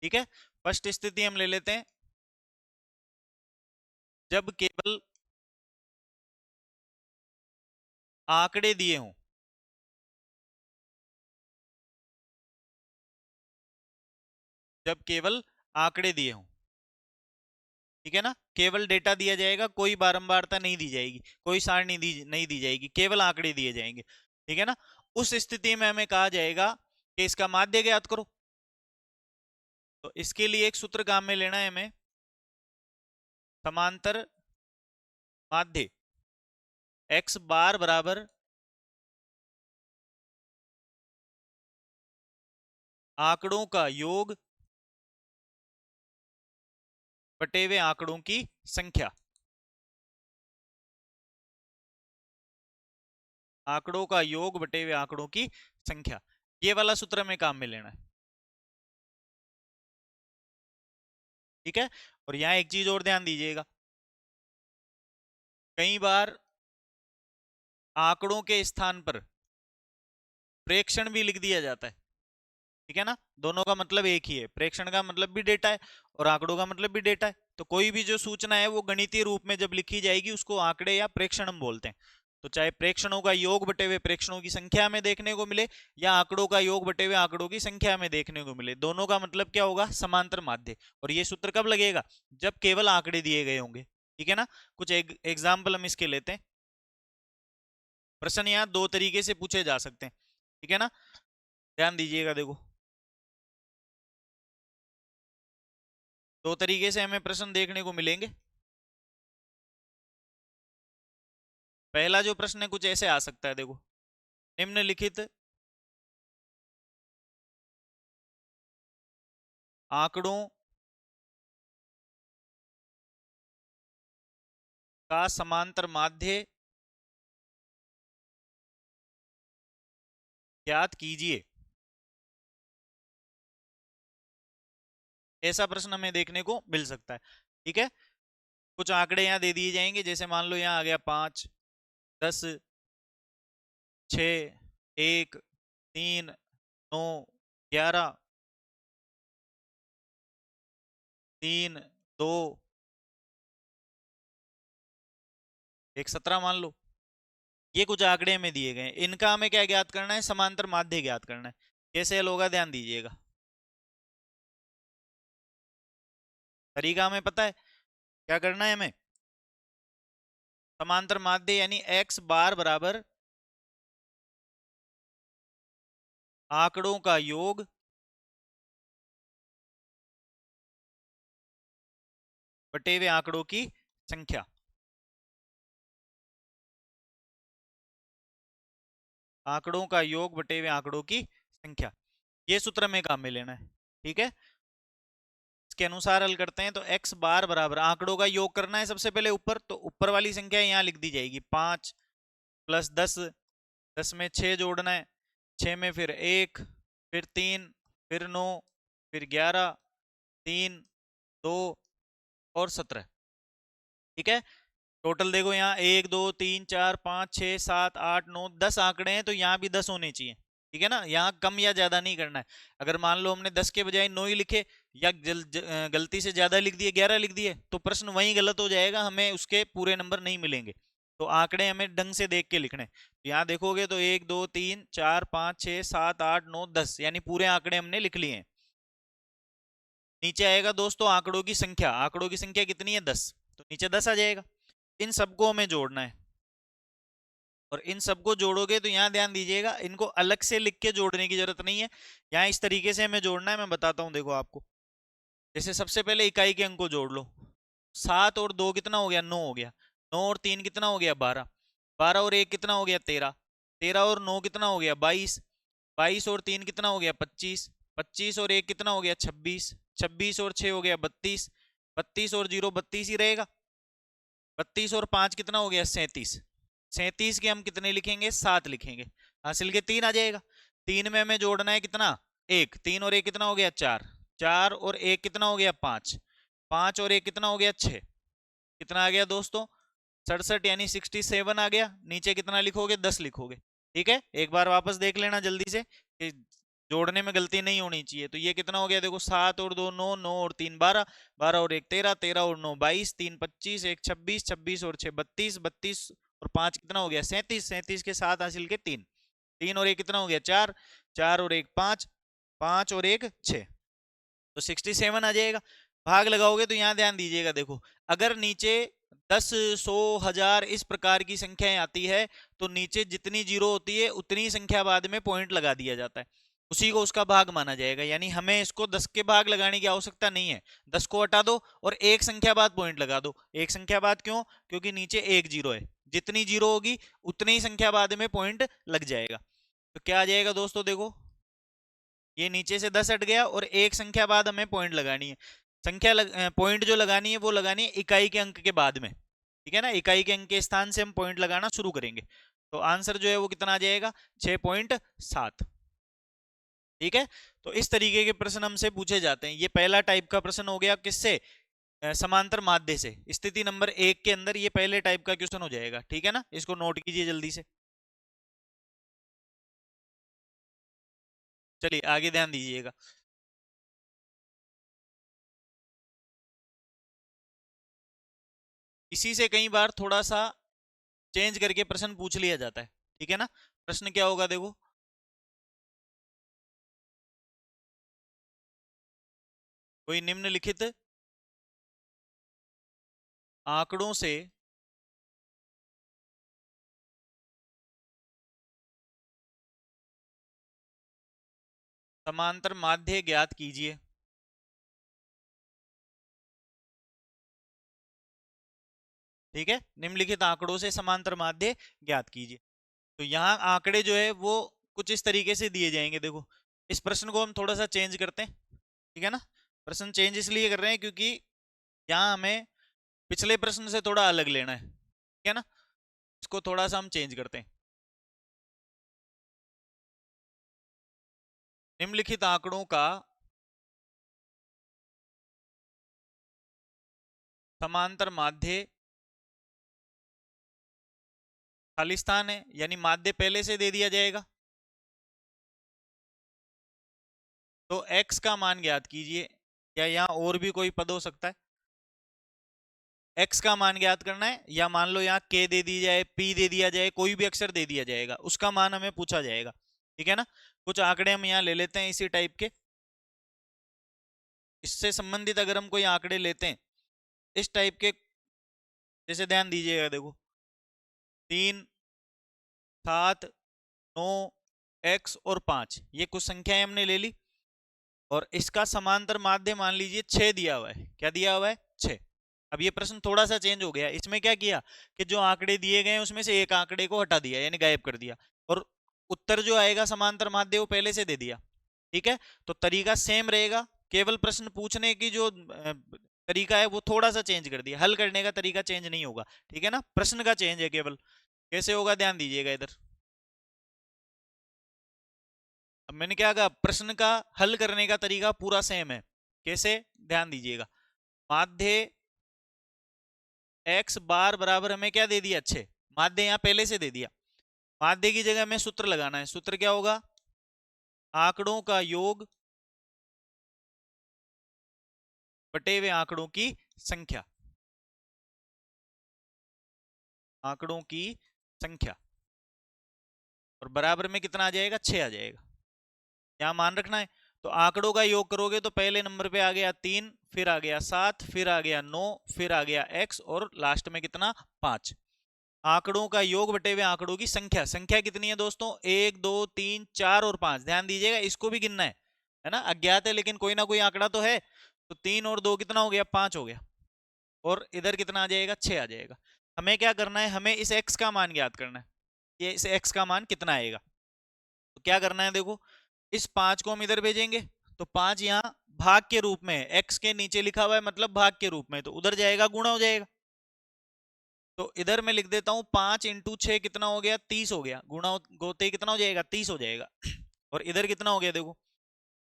ठीक है, फर्स्ट स्थिति हम ले लेते हैं जब केवल आंकड़े दिए हों, जब केवल आंकड़े दिए हों, ठीक है ना, केवल डेटा दिया जाएगा, कोई बारंबारता नहीं दी जाएगी, कोई सारणी नहीं दी जाएगी, केवल आंकड़े दिए जाएंगे, ठीक है ना। उस स्थिति में हमें कहा जाएगा कि इसका माध्य ज्ञात करो। तो इसके लिए एक सूत्र काम में लेना है हमें, समांतर माध्य x बार बराबर आंकड़ों का योग बटे हुए आंकड़ों की संख्या, आंकड़ों का योग बटे हुए आंकड़ों की संख्या, ये वाला सूत्र हमें काम में लेना है, ठीक है। और यहां एक चीज और ध्यान दीजिएगा, कई बार आंकड़ों के स्थान पर प्रेक्षण भी लिख दिया जाता है, ठीक है ना, दोनों का मतलब एक ही है, प्रेक्षण का मतलब भी डेटा है और आंकड़ों का मतलब भी डेटा है। तो कोई भी जो सूचना है वो गणितीय रूप में जब लिखी जाएगी उसको आंकड़े या प्रेक्षण हम बोलते हैं। तो चाहे प्रेक्षणों का योग बटे हुए प्रेक्षणों की संख्या में देखने को मिले या आंकड़ों का योग बटे हुए आंकड़ों की संख्या में देखने को मिले, दोनों का मतलब क्या होगा, समांतर माध्य। और ये सूत्र कब लगेगा, जब केवल आंकड़े दिए गए होंगे, ठीक है ना। कुछ एग्जाम्पल हम इसके लेते हैं। प्रश्न यहाँ दो तरीके से पूछे जा सकते हैं, ठीक है ना, ध्यान दीजिएगा। देखो, दो तरीके से हमें प्रश्न देखने को मिलेंगे। पहला जो प्रश्न है कुछ ऐसे आ सकता है, देखो, निम्नलिखित आंकड़ों का समांतर माध्य ज्ञात कीजिए। ऐसा प्रश्न हमें देखने को मिल सकता है, ठीक है। कुछ आंकड़े यहाँ दे दिए जाएंगे, जैसे मान लो यहाँ आ गया 5, 10, 6, 1, 3, 9, 11, 3, 2, 1, 17 मान लो। ये कुछ आंकड़े हमें दिए गए हैं, इनका हमें क्या ज्ञात करना है, समांतर माध्य ज्ञात करना है। कैसे हल होगा, ध्यान दीजिएगा। तरीका हमें पता है, क्या करना है हमें, समांतर माध्य यानी x बार बराबर आंकड़ों का योग बटे हुए आंकड़ों की संख्या, आंकड़ों का योग बटे हुए आंकड़ों की संख्या, ये सूत्र में काम में लेना है, ठीक है। इसके अनुसार हल करते हैं। तो x बार बराबर आंकड़ों का योग करना है सबसे पहले ऊपर, तो ऊपर वाली संख्या यहाँ लिख दी जाएगी 5 प्लस 10, 10 में 6 जोड़ना है, 6 में फिर 1, फिर 3, फिर 9, फिर 11, 3, 2 और 17, ठीक है। टोटल देखो यहाँ 1, 2, 3, 4, 5, 6, 7, 8, 9, 10 आंकड़े हैं, तो यहाँ भी 10 होने चाहिए, ठीक है ना। यहाँ कम या ज्यादा नहीं करना है। अगर मान लो हमने 10 के बजाय 9 ही लिखे या गलती से ज्यादा लिख दिए, 11 लिख दिए, तो प्रश्न वहीं गलत हो जाएगा, हमें उसके पूरे नंबर नहीं मिलेंगे। तो आंकड़े हमें ढंग से देख के लिखने। तो यहाँ देखोगे तो 1, 2, 3, 4, 5, 6, 7, 8, 9, 10, यानी पूरे आंकड़े हमने लिख लिए हैं। नीचे आएगा दोस्तों आंकड़ों की संख्या, आंकड़ों की संख्या कितनी है, 10, तो नीचे 10 आ जाएगा। इन सबको हमें जोड़ना है, और इन सबको जोड़ोगे तो यहाँ ध्यान दीजिएगा, इनको अलग से लिख के जोड़ने की जरूरत नहीं है, यहाँ इस तरीके से हमें जोड़ना है। मैं बताता हूँ, देखो आपको, जैसे सबसे पहले इकाई के अंक को जोड़ लो। 7 और 2 कितना हो गया, 9 हो गया। 9 और 3 कितना हो गया, 12। 12 और 1 कितना हो गया, 13। 13 और 9 कितना हो गया, 22। 22 और 3 कितना हो गया, 25। 25 और 1 कितना हो गया, 26। 26 और 6 हो गया, 32। 32 और 0 32 ही रहेगा। 32 और 5 कितना हो गया, 37। 37 के हम कितने लिखेंगे, 7 लिखेंगे, हासिल के 3 आ जाएगा। 3 में हमें जोड़ना है कितना, 1। 3 और 1 कितना हो गया, 4। 4 और 1 कितना हो गया, 5। 5 और 1 कितना हो गया, 6। कितना आ गया दोस्तों, 67, यानी 67 आ गया। नीचे कितना लिखोगे, 10 लिखोगे, ठीक है। एक बार वापस देख लेना जल्दी से कि जोड़ने में गलती नहीं होनी चाहिए। तो ये कितना हो गया देखो, 7 और 2 9, 9 और 3 12, 12 और 1 13, 13 और 9 22, 3 25, 1 26, 26 और 6 32, 32 और 5 कितना हो गया 37, 37 के 7 हासिल के 3, 3 और 1 कितना हो गया 4, 4 और 1 5, 5 और 1 6, तो 67 आ जाएगा। भाग लगाओगे तो यहाँ ध्यान दीजिएगा, देखो अगर नीचे 10 100 1000 इस प्रकार की संख्याएं आती है तो नीचे जितनी जीरो होती है उतनी संख्या बाद में पॉइंट लगा दिया जाता है, उसी को उसका भाग माना जाएगा। यानी हमें इसको 10 के भाग लगाने की आवश्यकता नहीं है, 10 को हटा दो और एक संख्या बाद पॉइंट लगा दो। एक संख्या बाद क्यों? क्योंकि नीचे एक जीरो है, जितनी जीरो होगी उतनी ही संख्या बाद में पॉइंट लग जाएगा। तो क्या आ जाएगा दोस्तों, देखो ये नीचे से 10 हट गया और एक संख्या बाद हमें पॉइंट लगानी है। पॉइंट जो लगानी है वो लगानी है इकाई के अंक के बाद में, ठीक है ना, इकाई के अंक के स्थान से हम पॉइंट लगाना शुरू करेंगे। तो आंसर जो है वो कितना आ जाएगा 6.7। ठीक है, तो इस तरीके के प्रश्न हमसे पूछे जाते हैं। ये पहला टाइप का प्रश्न हो गया, किससे? समांतर माध्य से। स्थिति नंबर 1 के अंदर ये पहले टाइप का क्वेश्चन हो जाएगा, ठीक है ना, इसको नोट कीजिए जल्दी से। चलिए आगे ध्यान दीजिएगा। इसी से कई बार थोड़ा सा चेंज करके प्रश्न पूछ लिया जाता है, ठीक है ना। प्रश्न क्या होगा देखो, कोई निम्नलिखित आंकड़ों से समांतर माध्य ज्ञात कीजिए। ठीक है, निम्नलिखित आंकड़ों से समांतर माध्य ज्ञात कीजिए। तो यहाँ आंकड़े जो है वो कुछ इस तरीके से दिए जाएंगे। देखो इस प्रश्न को हम थोड़ा सा चेंज करते हैं, ठीक है ना। प्रश्न चेंज इसलिए कर रहे हैं क्योंकि यहाँ हमें पिछले प्रश्न से थोड़ा अलग लेना है, ठीक है ना। इसको थोड़ा सा हम चेंज करते हैं। निम्नलिखित आंकड़ों का समांतर माध्य खालिस्तान है, यानी माध्य पहले से दे दिया जाएगा। तो x का मान ज्ञात कीजिए, या यहाँ और भी कोई पद हो सकता है। x का मान ज्ञात करना है, या मान लो यहाँ k दे दी जाए, p दे दिया जाए, कोई भी अक्षर दे दिया जाएगा, उसका मान हमें पूछा जाएगा, ठीक है ना। कुछ आंकड़े हम यहाँ ले लेते हैं इसी टाइप के। इससे संबंधित अगर हम कोई आंकड़े लेते हैं इस टाइप के, जैसे ध्यान दीजिएगा, देखो 3 7 9 x और 5, ये कुछ संख्याएं हमने ले ली और इसका समांतर माध्य मान लीजिए 6 दिया हुआ है। क्या दिया हुआ है? 6। अब ये प्रश्न थोड़ा सा चेंज हो गया, इसमें क्या किया कि जो आंकड़े दिए गए उसमें से एक आंकड़े को हटा दिया, यानी गायब कर दिया, और उत्तर जो आएगा समांतर माध्य वो पहले से दे दिया, ठीक है। तो तरीका सेम रहेगा, केवल प्रश्न पूछने की जो तरीका है वो थोड़ा सा चेंज कर दिया, हल करने का तरीका चेंज नहीं होगा, ठीक है ना, प्रश्न का चेंज है केवल। कैसे होगा ध्यान दीजिएगा इधर। अब मैंने क्या कहा, प्रश्न का हल करने का तरीका पूरा सेम है। कैसे? ध्यान दीजिएगा। माध्य x बार बराबर हमें क्या दे दिया? 6। माध्य यहां पहले से दे दिया। माध्य की जगह हमें सूत्र लगाना है। सूत्र क्या होगा? आंकड़ों का योग बटे हुए आंकड़ों की संख्या। आंकड़ों की संख्या, और बराबर में कितना आ जाएगा? 6 आ जाएगा। यहां मान रखना है। तो आंकड़ों का योग करोगे तो पहले नंबर पे आ गया 3, फिर आ गया 7, फिर आ गया 9, फिर आ गया x, और लास्ट में कितना? 5। आंकड़ों का योग बटे हुए आंकड़ों की संख्या। संख्या कितनी है दोस्तों? 1 2 3 4 और 5। ध्यान दीजिएगा, इसको भी गिनना है ना। अज्ञात है लेकिन कोई ना कोई आंकड़ा तो है। तो 3 और 2 कितना हो गया? 5 हो गया। और इधर कितना आ जाएगा? 6 आ जाएगा। हमें क्या करना है? हमें इस x का मान ज्ञात करना है। ये इस x का मान कितना आएगा? तो क्या करना है, देखो इस 5 को हम इधर भेजेंगे तो 5 यहाँ भाग के रूप में है, x के नीचे लिखा हुआ है मतलब भाग के रूप में, तो उधर जाएगा गुणा हो जाएगा। तो इधर मैं लिख देता हूं 5 इंटू 6 कितना हो गया? 30 हो गया। गुणा होते कितना हो जाएगा? 30 हो जाएगा। और इधर कितना हो गया? देखो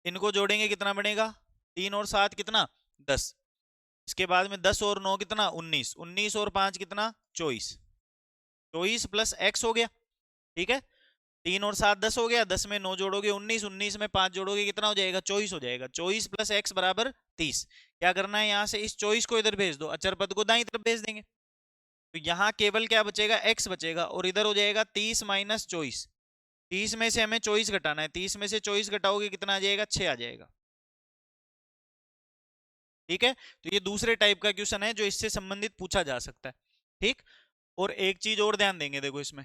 इनको जोड़ेंगे कितना बनेगा? 3 और 7 कितना? 10। इसके बाद में 10 और 9 कितना? 19। 19 और 5 कितना? 24। 24 प्लस x हो गया, ठीक है। 3 और 7 10 हो गया, 10 में 9 जोड़ोगे 19, 19 में 5 जोड़ोगे कितना हो जाएगा, 24 हो जाएगा। 24 प्लस एक्स बराबर 30। क्या करना है, यहाँ से इस 24 को इधर भेज दो, अचर पद को दाईं तरफ भेज देंगे। तो यहाँ केवल क्या बचेगा, एक्स बचेगा, और इधर हो जाएगा 30 माइनस 24। 30 में से हमें 24 घटाना है, 30 में से 24 घटाओगे कितना आ जाएगा, 6 आ जाएगा। ठीक है, तो ये दूसरे टाइप का क्वेश्चन है जो इससे संबंधित पूछा जा सकता है। ठीक, और एक चीज और ध्यान देंगे, देखो इसमें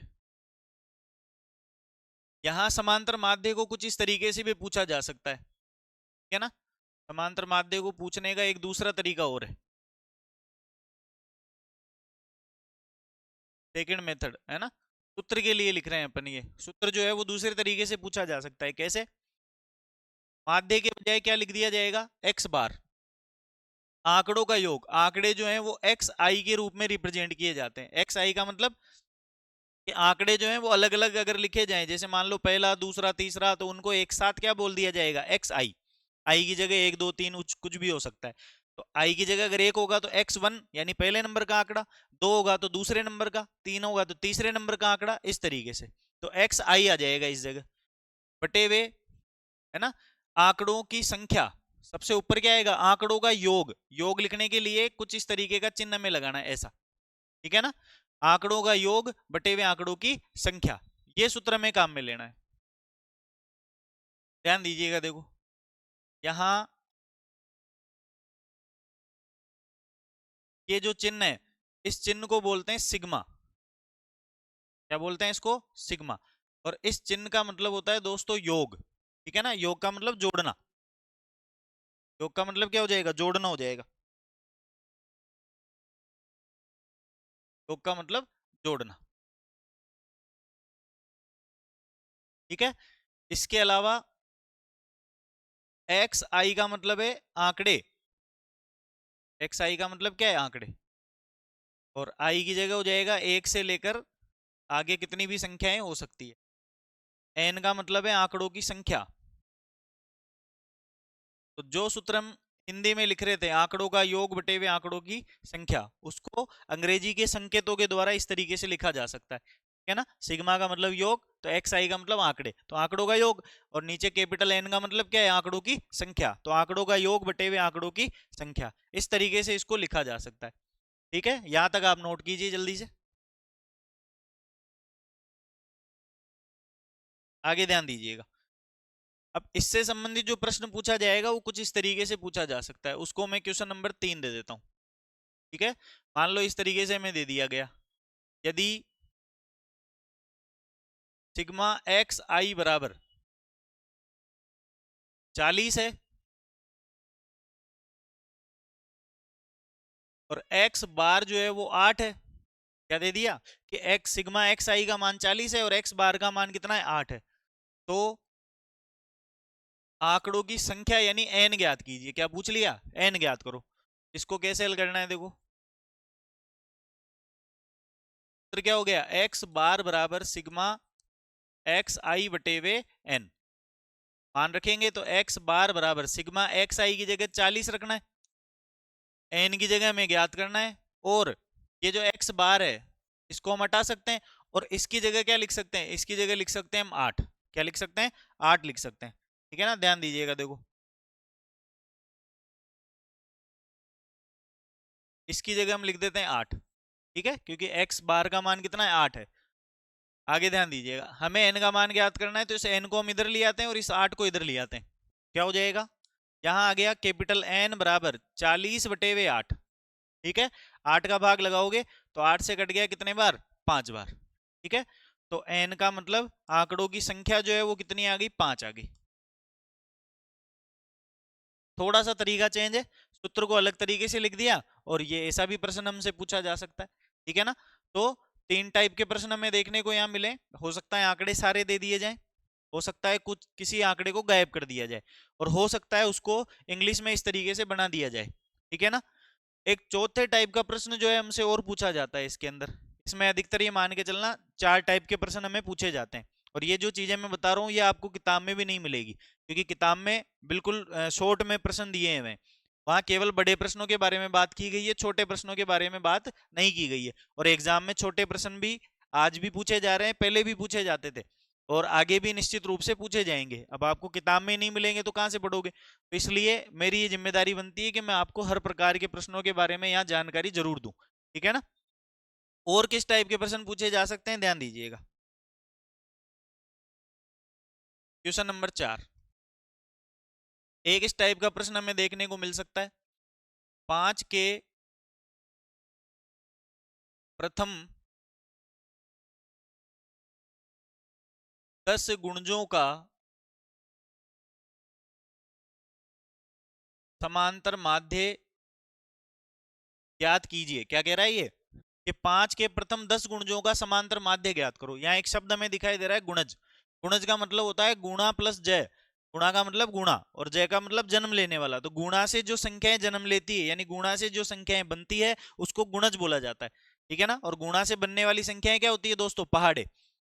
यहां समांतर माध्य को कुछ इस तरीके से भी पूछा जा सकता है, ठीक है ना। समांतर माध्य को पूछने का एक दूसरा तरीका और है, सेकंड मेथड है ना। सूत्र के लिए लिख रहे हैं अपन, ये सूत्र जो है वो दूसरे तरीके से पूछा जा सकता है। कैसे, माध्य के बजाय क्या लिख दिया जाएगा, एक्स बार, आंकड़ों का योग। आंकड़े जो हैं वो एक्स आई के रूप में रिप्रेजेंट किए जाते हैं। एक्स आई का मतलब कि आंकड़े जो हैं वो अलग अलग अगर लिखे जाएं, जैसे मान लो पहला दूसरा तीसरा, तो उनको एक साथ क्या बोल दिया जाएगा, एक्स आई। आई की जगह 1 2 3 कुछ भी हो सकता है। तो आई की जगह अगर 1 होगा तो एक्स वन यानी पहले नंबर का आंकड़ा, 2 होगा तो दूसरे नंबर का, 3 होगा तो तीसरे नंबर का आंकड़ा, इस तरीके से। तो एक्स आई आ जाएगा इस जगह, बटे हुए, है ना, आंकड़ों की संख्या। सबसे ऊपर क्या आएगा, आंकड़ों का योग। योग लिखने के लिए कुछ इस तरीके का चिन्ह में लगाना है, ऐसा, ठीक है ना। आंकड़ों का योग बटे हुए आंकड़ों की संख्या, ये सूत्र में काम में लेना है। ध्यान दीजिएगा, देखो यहां ये जो चिन्ह है, इस चिन्ह को बोलते हैं सिग्मा। क्या बोलते हैं इसको, सिग्मा। और इस चिन्ह का मतलब होता है दोस्तों योग, ठीक है ना। योग का मतलब जोड़ना, योग का मतलब क्या हो जाएगा, जोड़ना हो जाएगा। योग का मतलब जोड़ना, ठीक है। इसके अलावा एक्स आई का मतलब है आंकड़े, एक्स आई का मतलब क्या है, आंकड़े। और आई की जगह हो जाएगा 1 से लेकर आगे कितनी भी संख्याएं हो सकती है। एन का मतलब है आंकड़ों की संख्या। तो जो सूत्र हम हिंदी में लिख रहे थे, आंकड़ों का योग बटे हुए आंकड़ों की संख्या, उसको अंग्रेजी के संकेतों के द्वारा इस तरीके से लिखा जा सकता है, ठीक है ना। सिग्मा का मतलब योग, तो एक्स आई का मतलब आंकड़े, तो आंकड़ों का योग। और नीचे कैपिटल एन का मतलब क्या है, आंकड़ों की संख्या, तो आंकड़ों का योग बटे हुए आंकड़ों की संख्या, इस तरीके से इसको लिखा जा सकता है। ठीक है, यहां तक आप नोट कीजिए जल्दी से, आगे ध्यान दीजिएगा। अब इससे संबंधित जो प्रश्न पूछा जाएगा वो कुछ इस तरीके से पूछा जा सकता है, उसको मैं क्वेश्चन नंबर 3 दे देता हूं। ठीक है, मान लो इस तरीके से हमें दे दिया गया, यदि सिग्मा एक्स आई बराबर 40 है और एक्स बार जो है वो 8 है। क्या दे दिया कि एक्स सिग्मा एक्स आई का मान 40 है और एक्स बार का मान कितना है, 8 है। तो आंकड़ों की संख्या यानी एन ज्ञात कीजिए। क्या पूछ लिया, एन ज्ञात करो। इसको कैसे हल करना है, देखो तो क्या हो गया, एक्स बार बराबर सिग्मा एक्स आई बटे वे एन। मान रखेंगे तो एक्स बार बराबर सिग्मा एक्स आई की जगह 40 रखना है, एन की जगह हमें ज्ञात करना है। और ये जो एक्स बार है इसको हम हटा सकते हैं, और इसकी जगह क्या लिख सकते हैं, इसकी जगह लिख सकते हैं हम 8। क्या लिख सकते हैं, 8 लिख सकते हैं, ठीक है ना। ध्यान दीजिएगा, देखो इसकी जगह हम लिख देते हैं 8, ठीक है, क्योंकि एक्स बार का मान कितना है, 8 है। आगे ध्यान दीजिएगा, हमें एन का मान ज्ञात करना है, तो इस एन को हम इधर ले आते हैं और इस 8 को इधर ले आते हैं। क्या हो जाएगा, यहां आ गया कैपिटल एन बराबर 40 बटे वे 8, ठीक है। 8 का भाग लगाओगे तो 8 से कट गया कितने बार, 5 बार, ठीक है। तो एन का मतलब आंकड़ों की संख्या जो है वो कितनी आ गई, 5 आ गई। थोड़ा सा तरीका चेंज है, सूत्र को अलग तरीके से लिख दिया, और ये ऐसा भी प्रश्न हमसे पूछा जा सकता है, ठीक है ना। तो 3 टाइप के प्रश्न हमें देखने को यहाँ मिले। हो सकता है आंकड़े सारे दे दिए जाएं, हो सकता है कुछ किसी आंकड़े को गायब कर दिया जाए, और हो सकता है उसको इंग्लिश में इस तरीके से बना दिया जाए, ठीक है ना। एक चौथे टाइप का प्रश्न जो है हमसे और पूछा जाता है इसके अंदर। इसमें अधिकतर ये मान के चलना 4 टाइप के प्रश्न हमें पूछे जाते हैं, और ये जो चीजें मैं बता रहा हूँ ये आपको किताब में भी नहीं मिलेगी, क्योंकि किताब में बिल्कुल शॉर्ट में प्रश्न दिए हुए हैं। वहां केवल बड़े प्रश्नों के बारे में बात की गई है, छोटे प्रश्नों के बारे में बात नहीं की गई है। और एग्जाम में छोटे प्रश्न भी आज भी पूछे जा रहे हैं, पहले भी पूछे जाते थे। और आगे भी निश्चित रूप से पूछे जाएंगे। अब आपको किताब में नहीं मिलेंगे तो कहाँ से पढ़ोगे? तो इसलिए मेरी ये जिम्मेदारी बनती है कि मैं आपको हर प्रकार के प्रश्नों के बारे में यहाँ जानकारी जरूर दूं। ठीक है ना? और किस टाइप के प्रश्न पूछे जा सकते हैं, ध्यान दीजिएगा। क्वेश्चन नंबर 4, एक इस टाइप का प्रश्न हमें देखने को मिल सकता है। 5 के प्रथम 10 गुणजों का समांतर माध्य ज्ञात कीजिए। क्या कह रहा है ये? कि 5 के प्रथम 10 गुणजों का समांतर माध्य ज्ञात करो। यहाँ एक शब्द हमें दिखाई दे रहा है, गुणज। गुणज का मतलब होता है गुणा प्लस जय। गुणा का मतलब गुणा और जय का मतलब जन्म लेने वाला। तो गुणा से जो संख्याएं जन्म लेती है, यानी गुणा से जो संख्याएं बनती है, उसको गुणज बोला जाता है। ठीक है ना? और गुणा से बनने वाली संख्याएं क्या होती है दोस्तों? पहाड़े।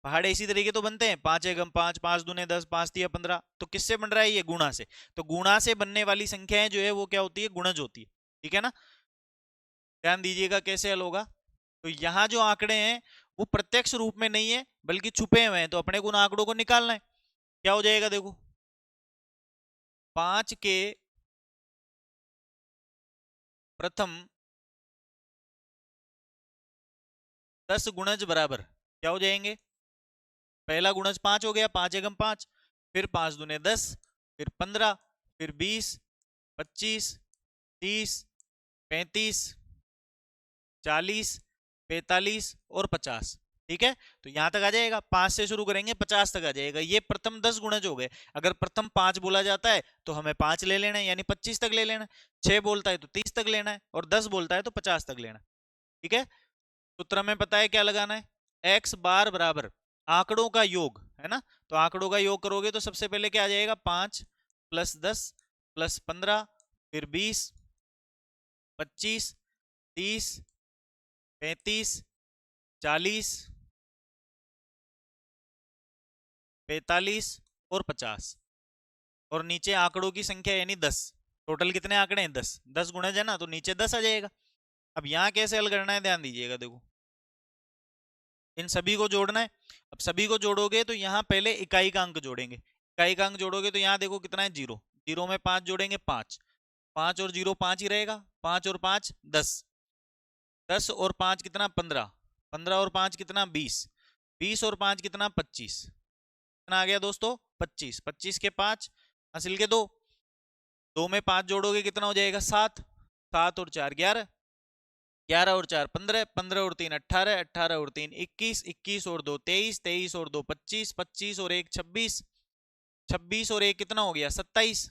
पहाड़े इसी तरीके तो बनते हैं, 5 एकम 5, 5 दूने 10, 5 तिया 15। तो किससे बन रहा है? ये गुणा से। तो गुणा से बनने वाली संख्याएं जो है वो क्या होती है? गुणज होती है। ठीक है ना? ध्यान दीजिएगा कैसे हल होगा। तो यहाँ जो आंकड़े हैं वो प्रत्यक्ष रूप में नहीं है बल्कि छुपे हुए हैं, तो अपने को उन आंकड़ों को निकालना है। क्या हो जाएगा देखो, 5 के प्रथम 10 गुणज बराबर क्या हो जाएंगे? पहला गुणज 5 हो गया, 5 एकम 5, फिर 5 दूने 10, फिर 15, फिर 20, 25, 30, 35, 40, 45 और 50। ठीक है? तो यहां तक आ जाएगा, 5 से शुरू करेंगे 50 तक आ जाएगा। ये प्रथम 10 गुणज हो गए। अगर प्रथम 5 बोला जाता है तो हमें 5 ले लेना है, यानी 25 तक ले लेना है। 6 बोलता है तो 30 तक लेना है, और 10 बोलता है तो 50 तक लेना है। ठीक है? सूत्र में पता है क्या लगाना है? x बार बराबर आंकड़ों का योग, है ना? तो आंकड़ों का योग करोगे तो सबसे पहले क्या आ जाएगा? 5 प्लस 10 प्लस 15, फिर 20, 25, 30, 35, 40, 45 और 50, और नीचे आंकड़ों की संख्या यानी 10। टोटल कितने आंकड़े हैं? 10। 10 गुणज है ना, तो नीचे 10 आ जाएगा। अब यहाँ कैसे हल करना है, ध्यान दीजिएगा। देखो, इन सभी को जोड़ना है। अब सभी को जोड़ोगे तो यहाँ पहले इकाई का अंक जोड़ेंगे। इकाई का अंक जोड़ोगे तो यहाँ देखो कितना है? 0। 0 में 5 जोड़ेंगे, 5। 5 और 0 5 ही रहेगा। 5 और 5 10। 10 और 5 कितना? 15। 15 और 5 कितना? 20। 20 और 5 कितना? 25। कितना आ गया दोस्तों? 25। 25 के 5 हासिल के 2। 2 में 5 जोड़ोगे कितना हो जाएगा? 7। 7 और 4 11। 11 और 4 15। 15 और 3 18। 18 और 3 21। 21 और 2 23। 23 और 2 25। 25 और 1 26। 26 और 1 कितना हो गया? 27।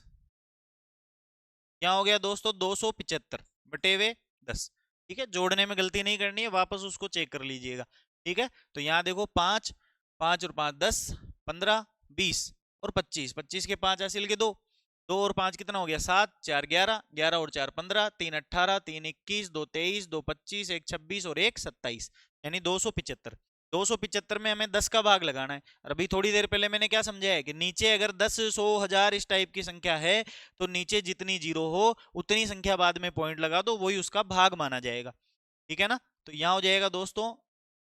क्या हो गया दोस्तों? 275 बटे हुए 10। ठीक है? जोड़ने में गलती नहीं करनी है, वापस उसको चेक कर लीजिएगा। ठीक है? तो यहाँ देखो 5, 5 और 5 10, 15, 20 और 25। 25 के 5 हासिल के 2। 2 और 5 कितना हो गया? 7। 4 11। 11 और 4 15। 3 18। 3 21। 2 23। 2 25। 1 26 और 1 27, यानी 275। 275 में हमें 10 का भाग लगाना है। और अभी थोड़ी देर पहले मैंने क्या समझाया है कि नीचे अगर 10, 100, 1000 इस टाइप की संख्या है तो नीचे जितनी जीरो हो उतनी संख्या बाद में पॉइंट लगा दो, वही उसका भाग माना जाएगा। ठीक है ना? तो यहाँ हो जाएगा दोस्तों,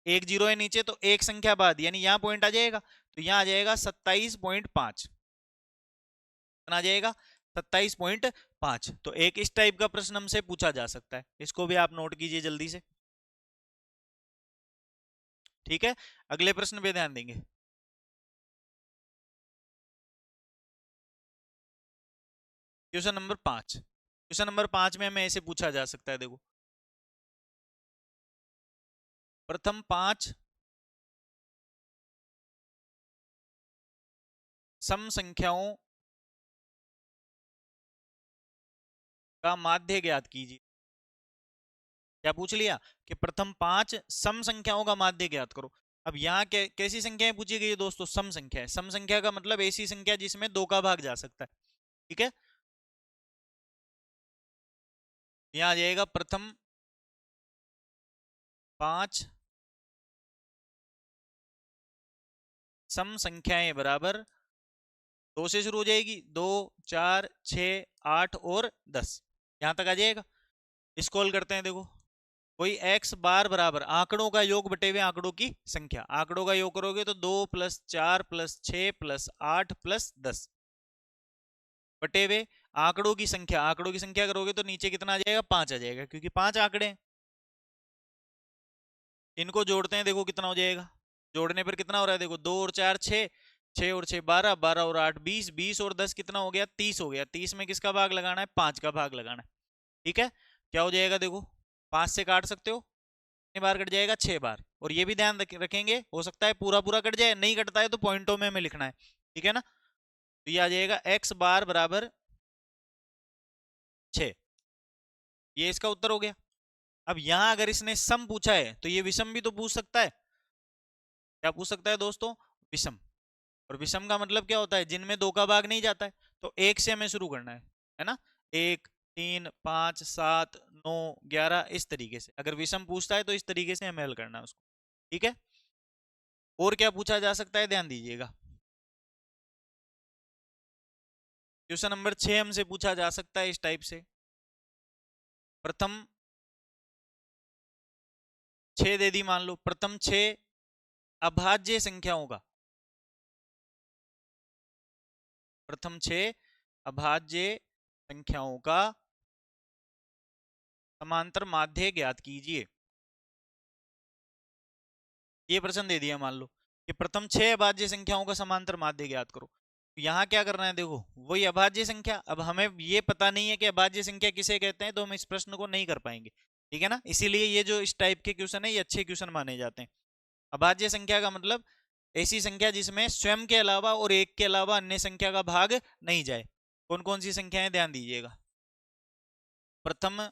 एक जीरो है नीचे तो एक संख्या बाद, यानी यहाँ पॉइंट आ जाएगा। तो यहाँ आ जाएगा 27.5। आ जाएगा 27.5। तो एक इस टाइप का प्रश्न हमसे पूछा जा सकता है, इसको भी आप नोट कीजिए जल्दी से। ठीक है? अगले प्रश्न पे ध्यान देंगे। Question number 5। क्वेश्चन नंबर 5 में हमें ऐसे पूछा जा सकता है, देखो, प्रथम 5 सम संख्याओं का माध्य ज्ञात कीजिए। क्या पूछ लिया? कि प्रथम 5 सम संख्याओं का माध्य ज्ञात करो। अब यहाँ कैसी संख्याएं पूछी गई है दोस्तों? सम संख्या है। सम संख्या का मतलब ऐसी संख्या जिसमें 2 का भाग जा सकता है। ठीक है? यहाँ आ जाएगा प्रथम 5 सम संख्याएं बराबर 2 से शुरू हो जाएगी। 2, 4, 6, 8 और 10। यहां तक आ जाएगा। इसको हल करते हैं, देखो, कोई x बार बराबर आंकड़ों का योग बटे हुए आंकड़ों की संख्या, आंकड़ों का योग करोगे तो 2 + 4 + 6 + 8 + 10 बटे हुए आंकड़ों की संख्या, आंकड़ों की संख्या करोगे तो नीचे कितना आ जाएगा, 5 आ जाएगा, क्योंकि 5 आंकड़े हैं। इनको जोड़ते हैं, देखो कितना हो जाएगा, जोड़ने पर कितना हो रहा है, देखो 2 और 4 6, 6 और 6 12, 12 और 8 20, 20 और 10 कितना हो गया, 30 हो गया। 30 में किसका भाग लगाना है, 5 का भाग लगाना है। ठीक है, क्या हो जाएगा, देखो 5 से काट सकते हो, कितनी बार कट जाएगा, 6 बार। और ये भी ध्यान रखेंगे, हो सकता है पूरा पूरा कट जाए, नहीं कटता है तो पॉइंटों में हमें लिखना है। ठीक है ना, तो ये आ जाएगा x बार बराबर 6, ये इसका उत्तर हो गया। अब यहां अगर इसने सम पूछा है तो ये विषम भी तो पूछ सकता है। क्या पूछ सकता है दोस्तों, विषम। और विषम का मतलब क्या होता है, जिनमें दो का भाग नहीं जाता है। तो एक से हमें शुरू करना है ना, 1 3 5 7 9 11, इस तरीके से अगर विषम पूछता है तो इस तरीके से हमें हल करना है उसको। ठीक है, और क्या पूछा जा सकता है, ध्यान दीजिएगा। क्वेश्चन नंबर 6 हमसे पूछा जा सकता है इस टाइप से, प्रथम 6 दे दी, मान लो प्रथम 6 अभाज्य संख्याओं का, प्रथम 6 अभाज्य संख्याओं का समांतर माध्य ज्ञात कीजिए। ये प्रश्न दे दिया, मान लो कि प्रथम 6 अभाज्य संख्याओं का समांतर माध्य ज्ञात करो। तो यहाँ क्या करना है, देखो वही अभाज्य संख्या। अब हमें ये पता नहीं है कि अभाज्य संख्या किसे कहते हैं, तो हम इस प्रश्न को नहीं कर पाएंगे। ठीक है ना, इसीलिए ये जो इस टाइप के क्वेश्चन है ये अच्छे क्वेश्चन माने जाते हैं। अभाज्य संख्या का मतलब ऐसी संख्या जिसमें स्वयं के अलावा और एक के अलावा अन्य संख्या का भाग नहीं जाए। कौन कौन सी संख्याएं, ध्यान दीजिएगा। प्रथम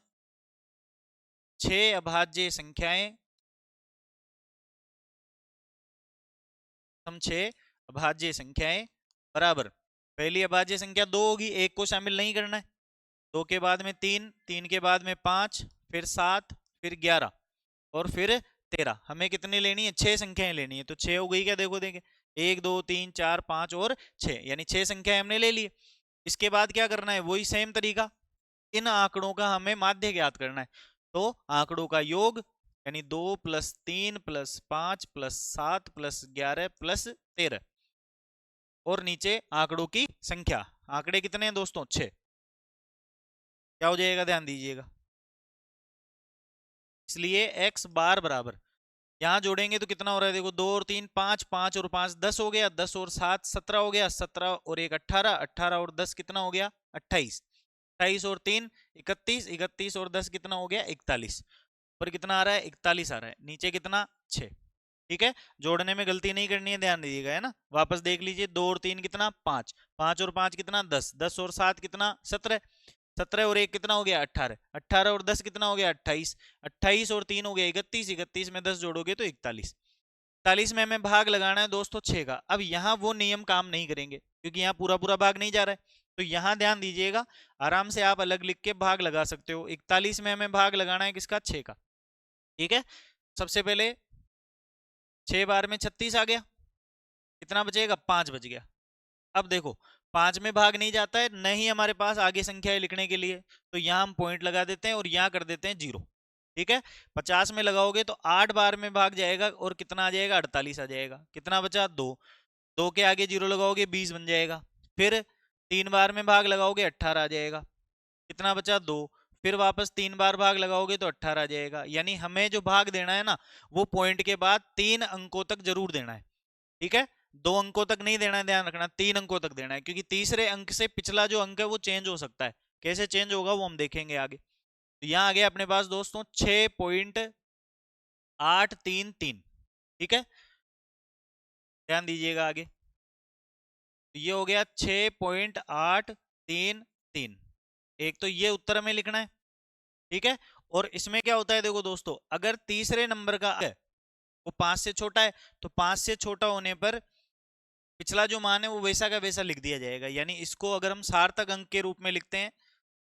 6 अभाज्य संख्याएं, प्रथम 6 अभाज्य संख्याएं बराबर, पहली अभाज्य संख्या 2 होगी, एक को शामिल नहीं करना है। 2 के बाद में 3, 3 के बाद में 5, फिर 7, फिर 11 और फिर 13। हमें कितनी लेनी है, 6 संख्याएं लेनी है। तो 6 हो गई क्या, देखो देंगे 1 2 3 4 5 और 6, यानी 6 संख्याएं हमने ले ली। इसके बाद क्या करना है, वही सेम तरीका, इन आंकड़ों का हमें माध्य ज्ञात करना है। तो आंकड़ों का योग, यानी 2 + 3 + 5 + 7 + 11 + 13, और नीचे आंकड़ों की संख्या। आंकड़े कितने हैं दोस्तों, 6। क्या हो जाएगा, ध्यान दीजिएगा। इसलिए x बार बराबर, यहां जोड़ेंगे तो कितना हो रहा है, देखो 2 और 3 5, 5 और 5 10 हो गया, 10 और 7 17 हो गया, 17 और 1 18, 18 और 10 कितना हो गया, 28, 28 और 3 31, 31 और 10 कितना हो गया, 41। पर कितना आ रहा है, 41 आ रहा है, नीचे कितना, 6। ठीक है, जोड़ने में गलती नहीं करनी है, ध्यान दीजिएगा, है ना। वापस देख लीजिए, 2 और 3 कितना, 5, 5 और 5 कितना, 10, 10 और 7 कितना, 17, 17 और 1 कितना हो गया, 18, 18 और 10 कितना हो गया, 28, 28 और 3 हो गया 31, 31 में 10 जोड़ोगे तो 41। 41 में हमें भाग लगाना है दोस्तों 6 का। अब यहाँ वो नियम काम नहीं करेंगे, क्योंकि यहाँ पूरा पूरा भाग नहीं जा रहा है। तो यहाँ ध्यान दीजिएगा, आराम से आप अलग लिख के भाग लगा सकते हो। 41 में हमें भाग लगाना है किसका, 6 का। ठीक है, सबसे पहले 6 बार में 36 आ गया, कितना बचेगा, 5 बच गया। अब देखो 5 में भाग नहीं जाता है, न ही हमारे पास आगे संख्याएं लिखने के लिए, तो यहाँ हम पॉइंट लगा देते हैं और यहाँ कर देते हैं 0। ठीक है, 50 में लगाओगे तो 8 बार में भाग जाएगा और कितना आ जाएगा, 48 आ जाएगा। कितना बचा, 2, 2 के आगे 0 लगाओगे 20 बन जाएगा। फिर 3 बार में भाग लगाओगे 18 आ जाएगा। कितना बचा, 2, फिर वापस 3 बार भाग लगाओगे तो 18 आ जाएगा। यानी हमें जो भाग देना है ना, वो पॉइंट के बाद 3 अंकों तक जरूर देना है। ठीक है, 2 अंकों तक नहीं देना है, ध्यान रखना, 3 अंकों तक देना है, क्योंकि तीसरे अंक से पिछला जो अंक है वो चेंज हो सकता है। कैसे चेंज होगा वो हम देखेंगे आगे। तो यहाँ आ गया अपने पास दोस्तों 6.833। ठीक है, ध्यान दीजिएगा आगे, तो ये हो गया 6.833। एक तो ये उत्तर हमें लिखना है। ठीक है, और इसमें क्या होता है, देखो दोस्तों, अगर तीसरे नंबर का है वो 5 से छोटा है, तो 5 से छोटा होने पर पिछला जो मान है वो वैसा का वैसा लिख दिया जाएगा। यानी इसको अगर हम सार्थक अंक के रूप में लिखते हैं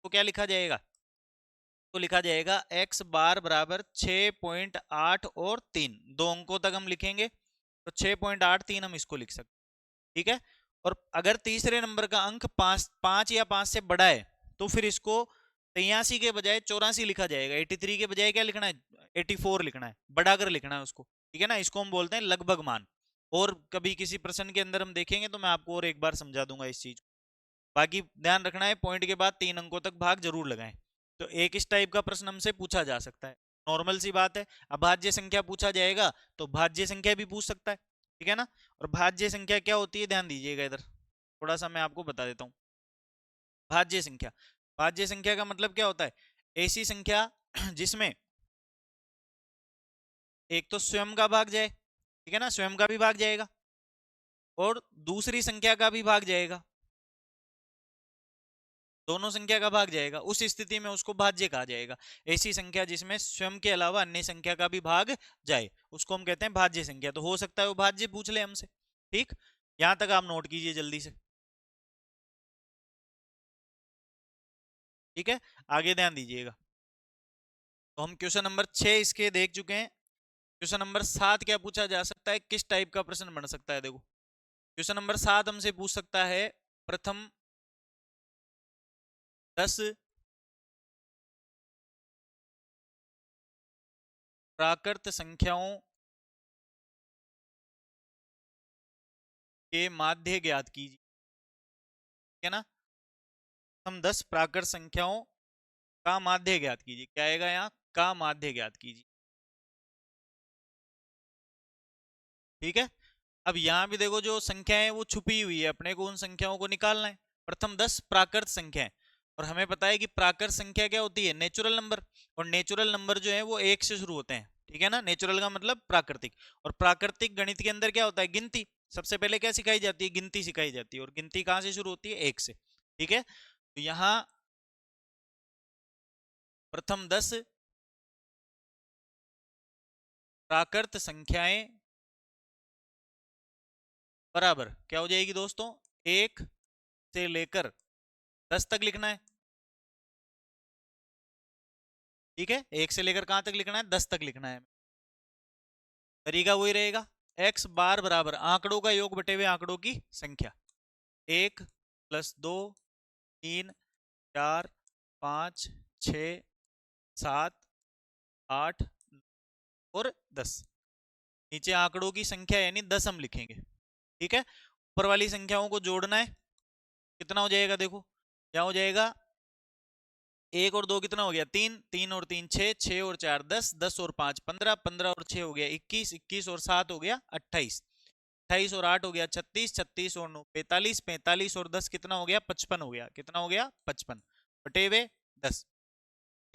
तो क्या लिखा जाएगा, तो लिखा जाएगा x बार बराबर 6.8 और 3, 2 अंकों तक हम लिखेंगे तो 6.83 हम इसको लिख सकते। ठीक है, और अगर तीसरे नंबर का अंक 5 या 5 से बड़ा है तो फिर इसको 83 के बजाय 84 लिखा जाएगा। 83 के बजाय क्या लिखना है, 84 लिखना है, बढ़ाकर लिखना है उसको, ठीक है ना। इसको हम बोलते हैं लगभग मान। और कभी किसी प्रश्न के अंदर हम देखेंगे तो मैं आपको और एक बार समझा दूंगा इस चीज को। बाकी ध्यान रखना है, पॉइंट के बाद 3 अंकों तक भाग जरूर लगाएं। तो एक इस टाइप का प्रश्न हमसे पूछा जा सकता है, नॉर्मल सी बात है। अब भाज्य संख्या पूछा जाएगा तो भाज्य संख्या भी पूछ सकता है, ठीक है ना। और भाज्य संख्या क्या होती है, ध्यान दीजिएगा इधर, थोड़ा सा मैं आपको बता देता हूँ। भाज्य संख्या, भाज्य संख्या का मतलब क्या होता है, ऐसी संख्या जिसमें एक तो स्वयं का भाग जाए, ठीक है ना, स्वयं का भी भाग जाएगा, और दूसरी संख्या का भी भाग जाएगा, दोनों संख्या का भाग जाएगा। उस स्थिति में उसको भाज्य कहा जाएगा। ऐसी संख्या जिसमें स्वयं के अलावा अन्य संख्या का भी भाग जाए उसको हम कहते हैं भाज्य संख्या। तो हो सकता है वो भाज्य पूछ ले हमसे, ठीक। यहां तक आप नोट कीजिए जल्दी से, ठीक है। आगे ध्यान दीजिएगा। तो हम क्वेश्चन नंबर 6 इसके देख चुके हैं। क्वेश्चन नंबर 7 क्या पूछा जा सकता है, किस टाइप का प्रश्न बन सकता है, देखो क्वेश्चन नंबर 7 हमसे पूछ सकता है प्रथम 10 प्राकृत संख्याओं के माध्य ज्ञात कीजिए, ठीक है ना। प्रथम 10 प्राकृत संख्याओं का माध्य ज्ञात कीजिए, क्या आएगा यहाँ, का माध्य ज्ञात कीजिए, ठीक है। अब यहाँ भी देखो जो संख्याएं वो छुपी हुई है, अपने को उन संख्याओं को निकालना है। प्रथम 10 प्राकृत संख्याएं, और हमें पता है कि प्राकृत संख्या क्या होती है, नेचुरल नंबर। और नेचुरल नंबर जो है वो 1 से शुरू होते हैं, ठीक है ना। नेचुरल का मतलब प्राकृतिक, और प्राकृतिक गणित के अंदर क्या होता है, गिनती। सबसे पहले क्या सिखाई जाती है, गिनती सिखाई जाती है, और गिनती कहाँ से शुरू होती है, 1 से, ठीक है। तो यहाँ प्रथम 10 प्राकृत संख्याएं बराबर क्या हो जाएगी दोस्तों, 1 से लेकर 10 तक लिखना है, ठीक है। 1 से लेकर कहां तक लिखना है, 10 तक लिखना है। तरीका वही रहेगा, x बार बराबर आंकड़ों का योग बटे हुए आंकड़ों की संख्या, 1 + 2 3 4 5 6 7 8 और 10। नीचे आंकड़ों की संख्या यानी 10 हम लिखेंगे, ठीक है। ऊपर वाली संख्याओं को जोड़ना है, कितना हो जाएगा, देखो क्या हो जाएगा, 1 और 2 कितना हो गया, 3, 3 और 3 6, 6 और 4 10, 10 और 5 15, 15 और 6 हो गया 21, 21 और 7 हो गया 28, 28 और 8 हो गया 36, 36 और 9 45, 45 और 10 कितना हो गया, 55 हो गया, कितना हो गया, 55 बटे हुए 10,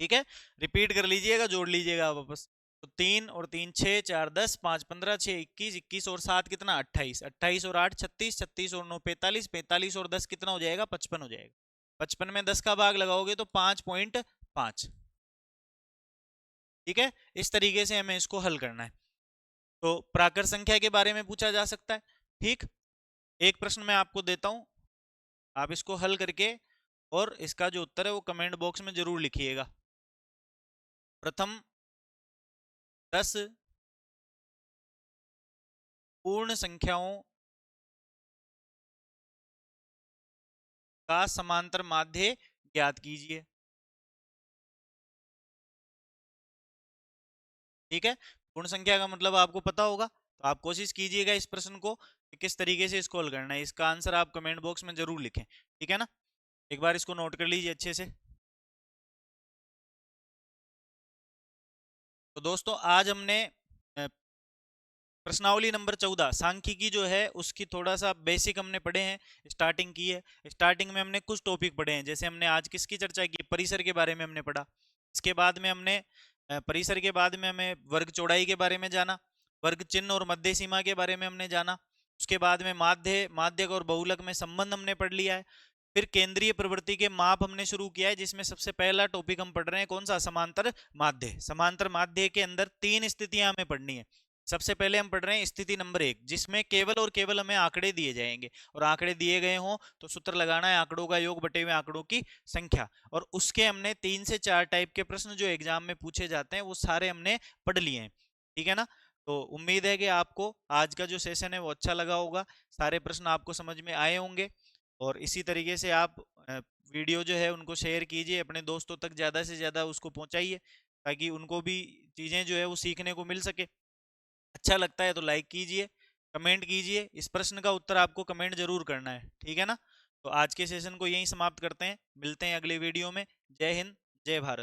ठीक है। रिपीट कर लीजिएगा, जोड़ लीजिएगा वापस। तो 3 और 3 6, 4 10, 5 15, 6 21, 21 और 7 कितना 28, 28 और 8 36, 36 और 9 45, 45 और 10 कितना हो जाएगा, 55 हो जाएगा। 55 में 10 का भाग लगाओगे तो 5.5, ठीक है। इस तरीके से हमें इसको हल करना है। तो प्राकृत संख्या के बारे में पूछा जा सकता है, ठीक। एक प्रश्न मैं आपको देता हूं, आप इसको हल करके और इसका जो उत्तर है वो कमेंट बॉक्स में जरूर लिखिएगा। प्रथम 10 पूर्ण संख्याओं का समांतर माध्य ज्ञात कीजिए, ठीक है। पूर्ण संख्या का मतलब आपको पता होगा, तो आप कोशिश कीजिएगा इस प्रश्न को कि किस तरीके से इसको हल करना है। इसका आंसर आप कमेंट बॉक्स में जरूर लिखें, ठीक है ना। एक बार इसको नोट कर लीजिए अच्छे से। तो दोस्तों आज हमने प्रश्नावली नंबर 14 सांख्यिकी जो है उसकी थोड़ा सा बेसिक हमने पढ़े हैं, स्टार्टिंग की है। स्टार्टिंग में हमने कुछ टॉपिक पढ़े हैं, जैसे हमने आज किसकी चर्चा की, परिसर के बारे में हमने पढ़ा। इसके बाद में हमने परिसर के बाद में हमें वर्ग चौड़ाई के बारे में जाना, वर्ग चिन्ह और मध्य सीमा के बारे में हमने जाना। उसके बाद में माध्य, माध्यक और बहुलक में संबंध हमने पढ़ लिया है। फिर केंद्रीय प्रवृत्ति के माप हमने शुरू किया है, जिसमें सबसे पहला टॉपिक हम पढ़ रहे हैं कौन सा, समांतर माध्य। समांतर माध्य के अंदर 3 स्थितियां हमें पढ़नी है। सबसे पहले हम पढ़ रहे हैं स्थिति नंबर 1, जिसमें केवल और केवल हमें आंकड़े दिए जाएंगे, और आंकड़े दिए गए हों तो सूत्र लगाना है आंकड़ों का योग बटे हुए आंकड़ों की संख्या। और उसके हमने 3 से 4 टाइप के प्रश्न जो एग्जाम में पूछे जाते हैं वो सारे हमने पढ़ लिए हैं, ठीक है ना। तो उम्मीद है कि आपको आज का जो सेशन है वो अच्छा लगा होगा, सारे प्रश्न आपको समझ में आए होंगे। और इसी तरीके से आप वीडियो जो है उनको शेयर कीजिए, अपने दोस्तों तक ज़्यादा से ज़्यादा उसको पहुंचाइए, ताकि उनको भी चीज़ें जो है वो सीखने को मिल सके। अच्छा लगता है तो लाइक कीजिए, कमेंट कीजिए। इस प्रश्न का उत्तर आपको कमेंट जरूर करना है, ठीक है ना। तो आज के सेशन को यहीं समाप्त करते हैं, मिलते हैं अगले वीडियो में। जय हिंद, जय भारत।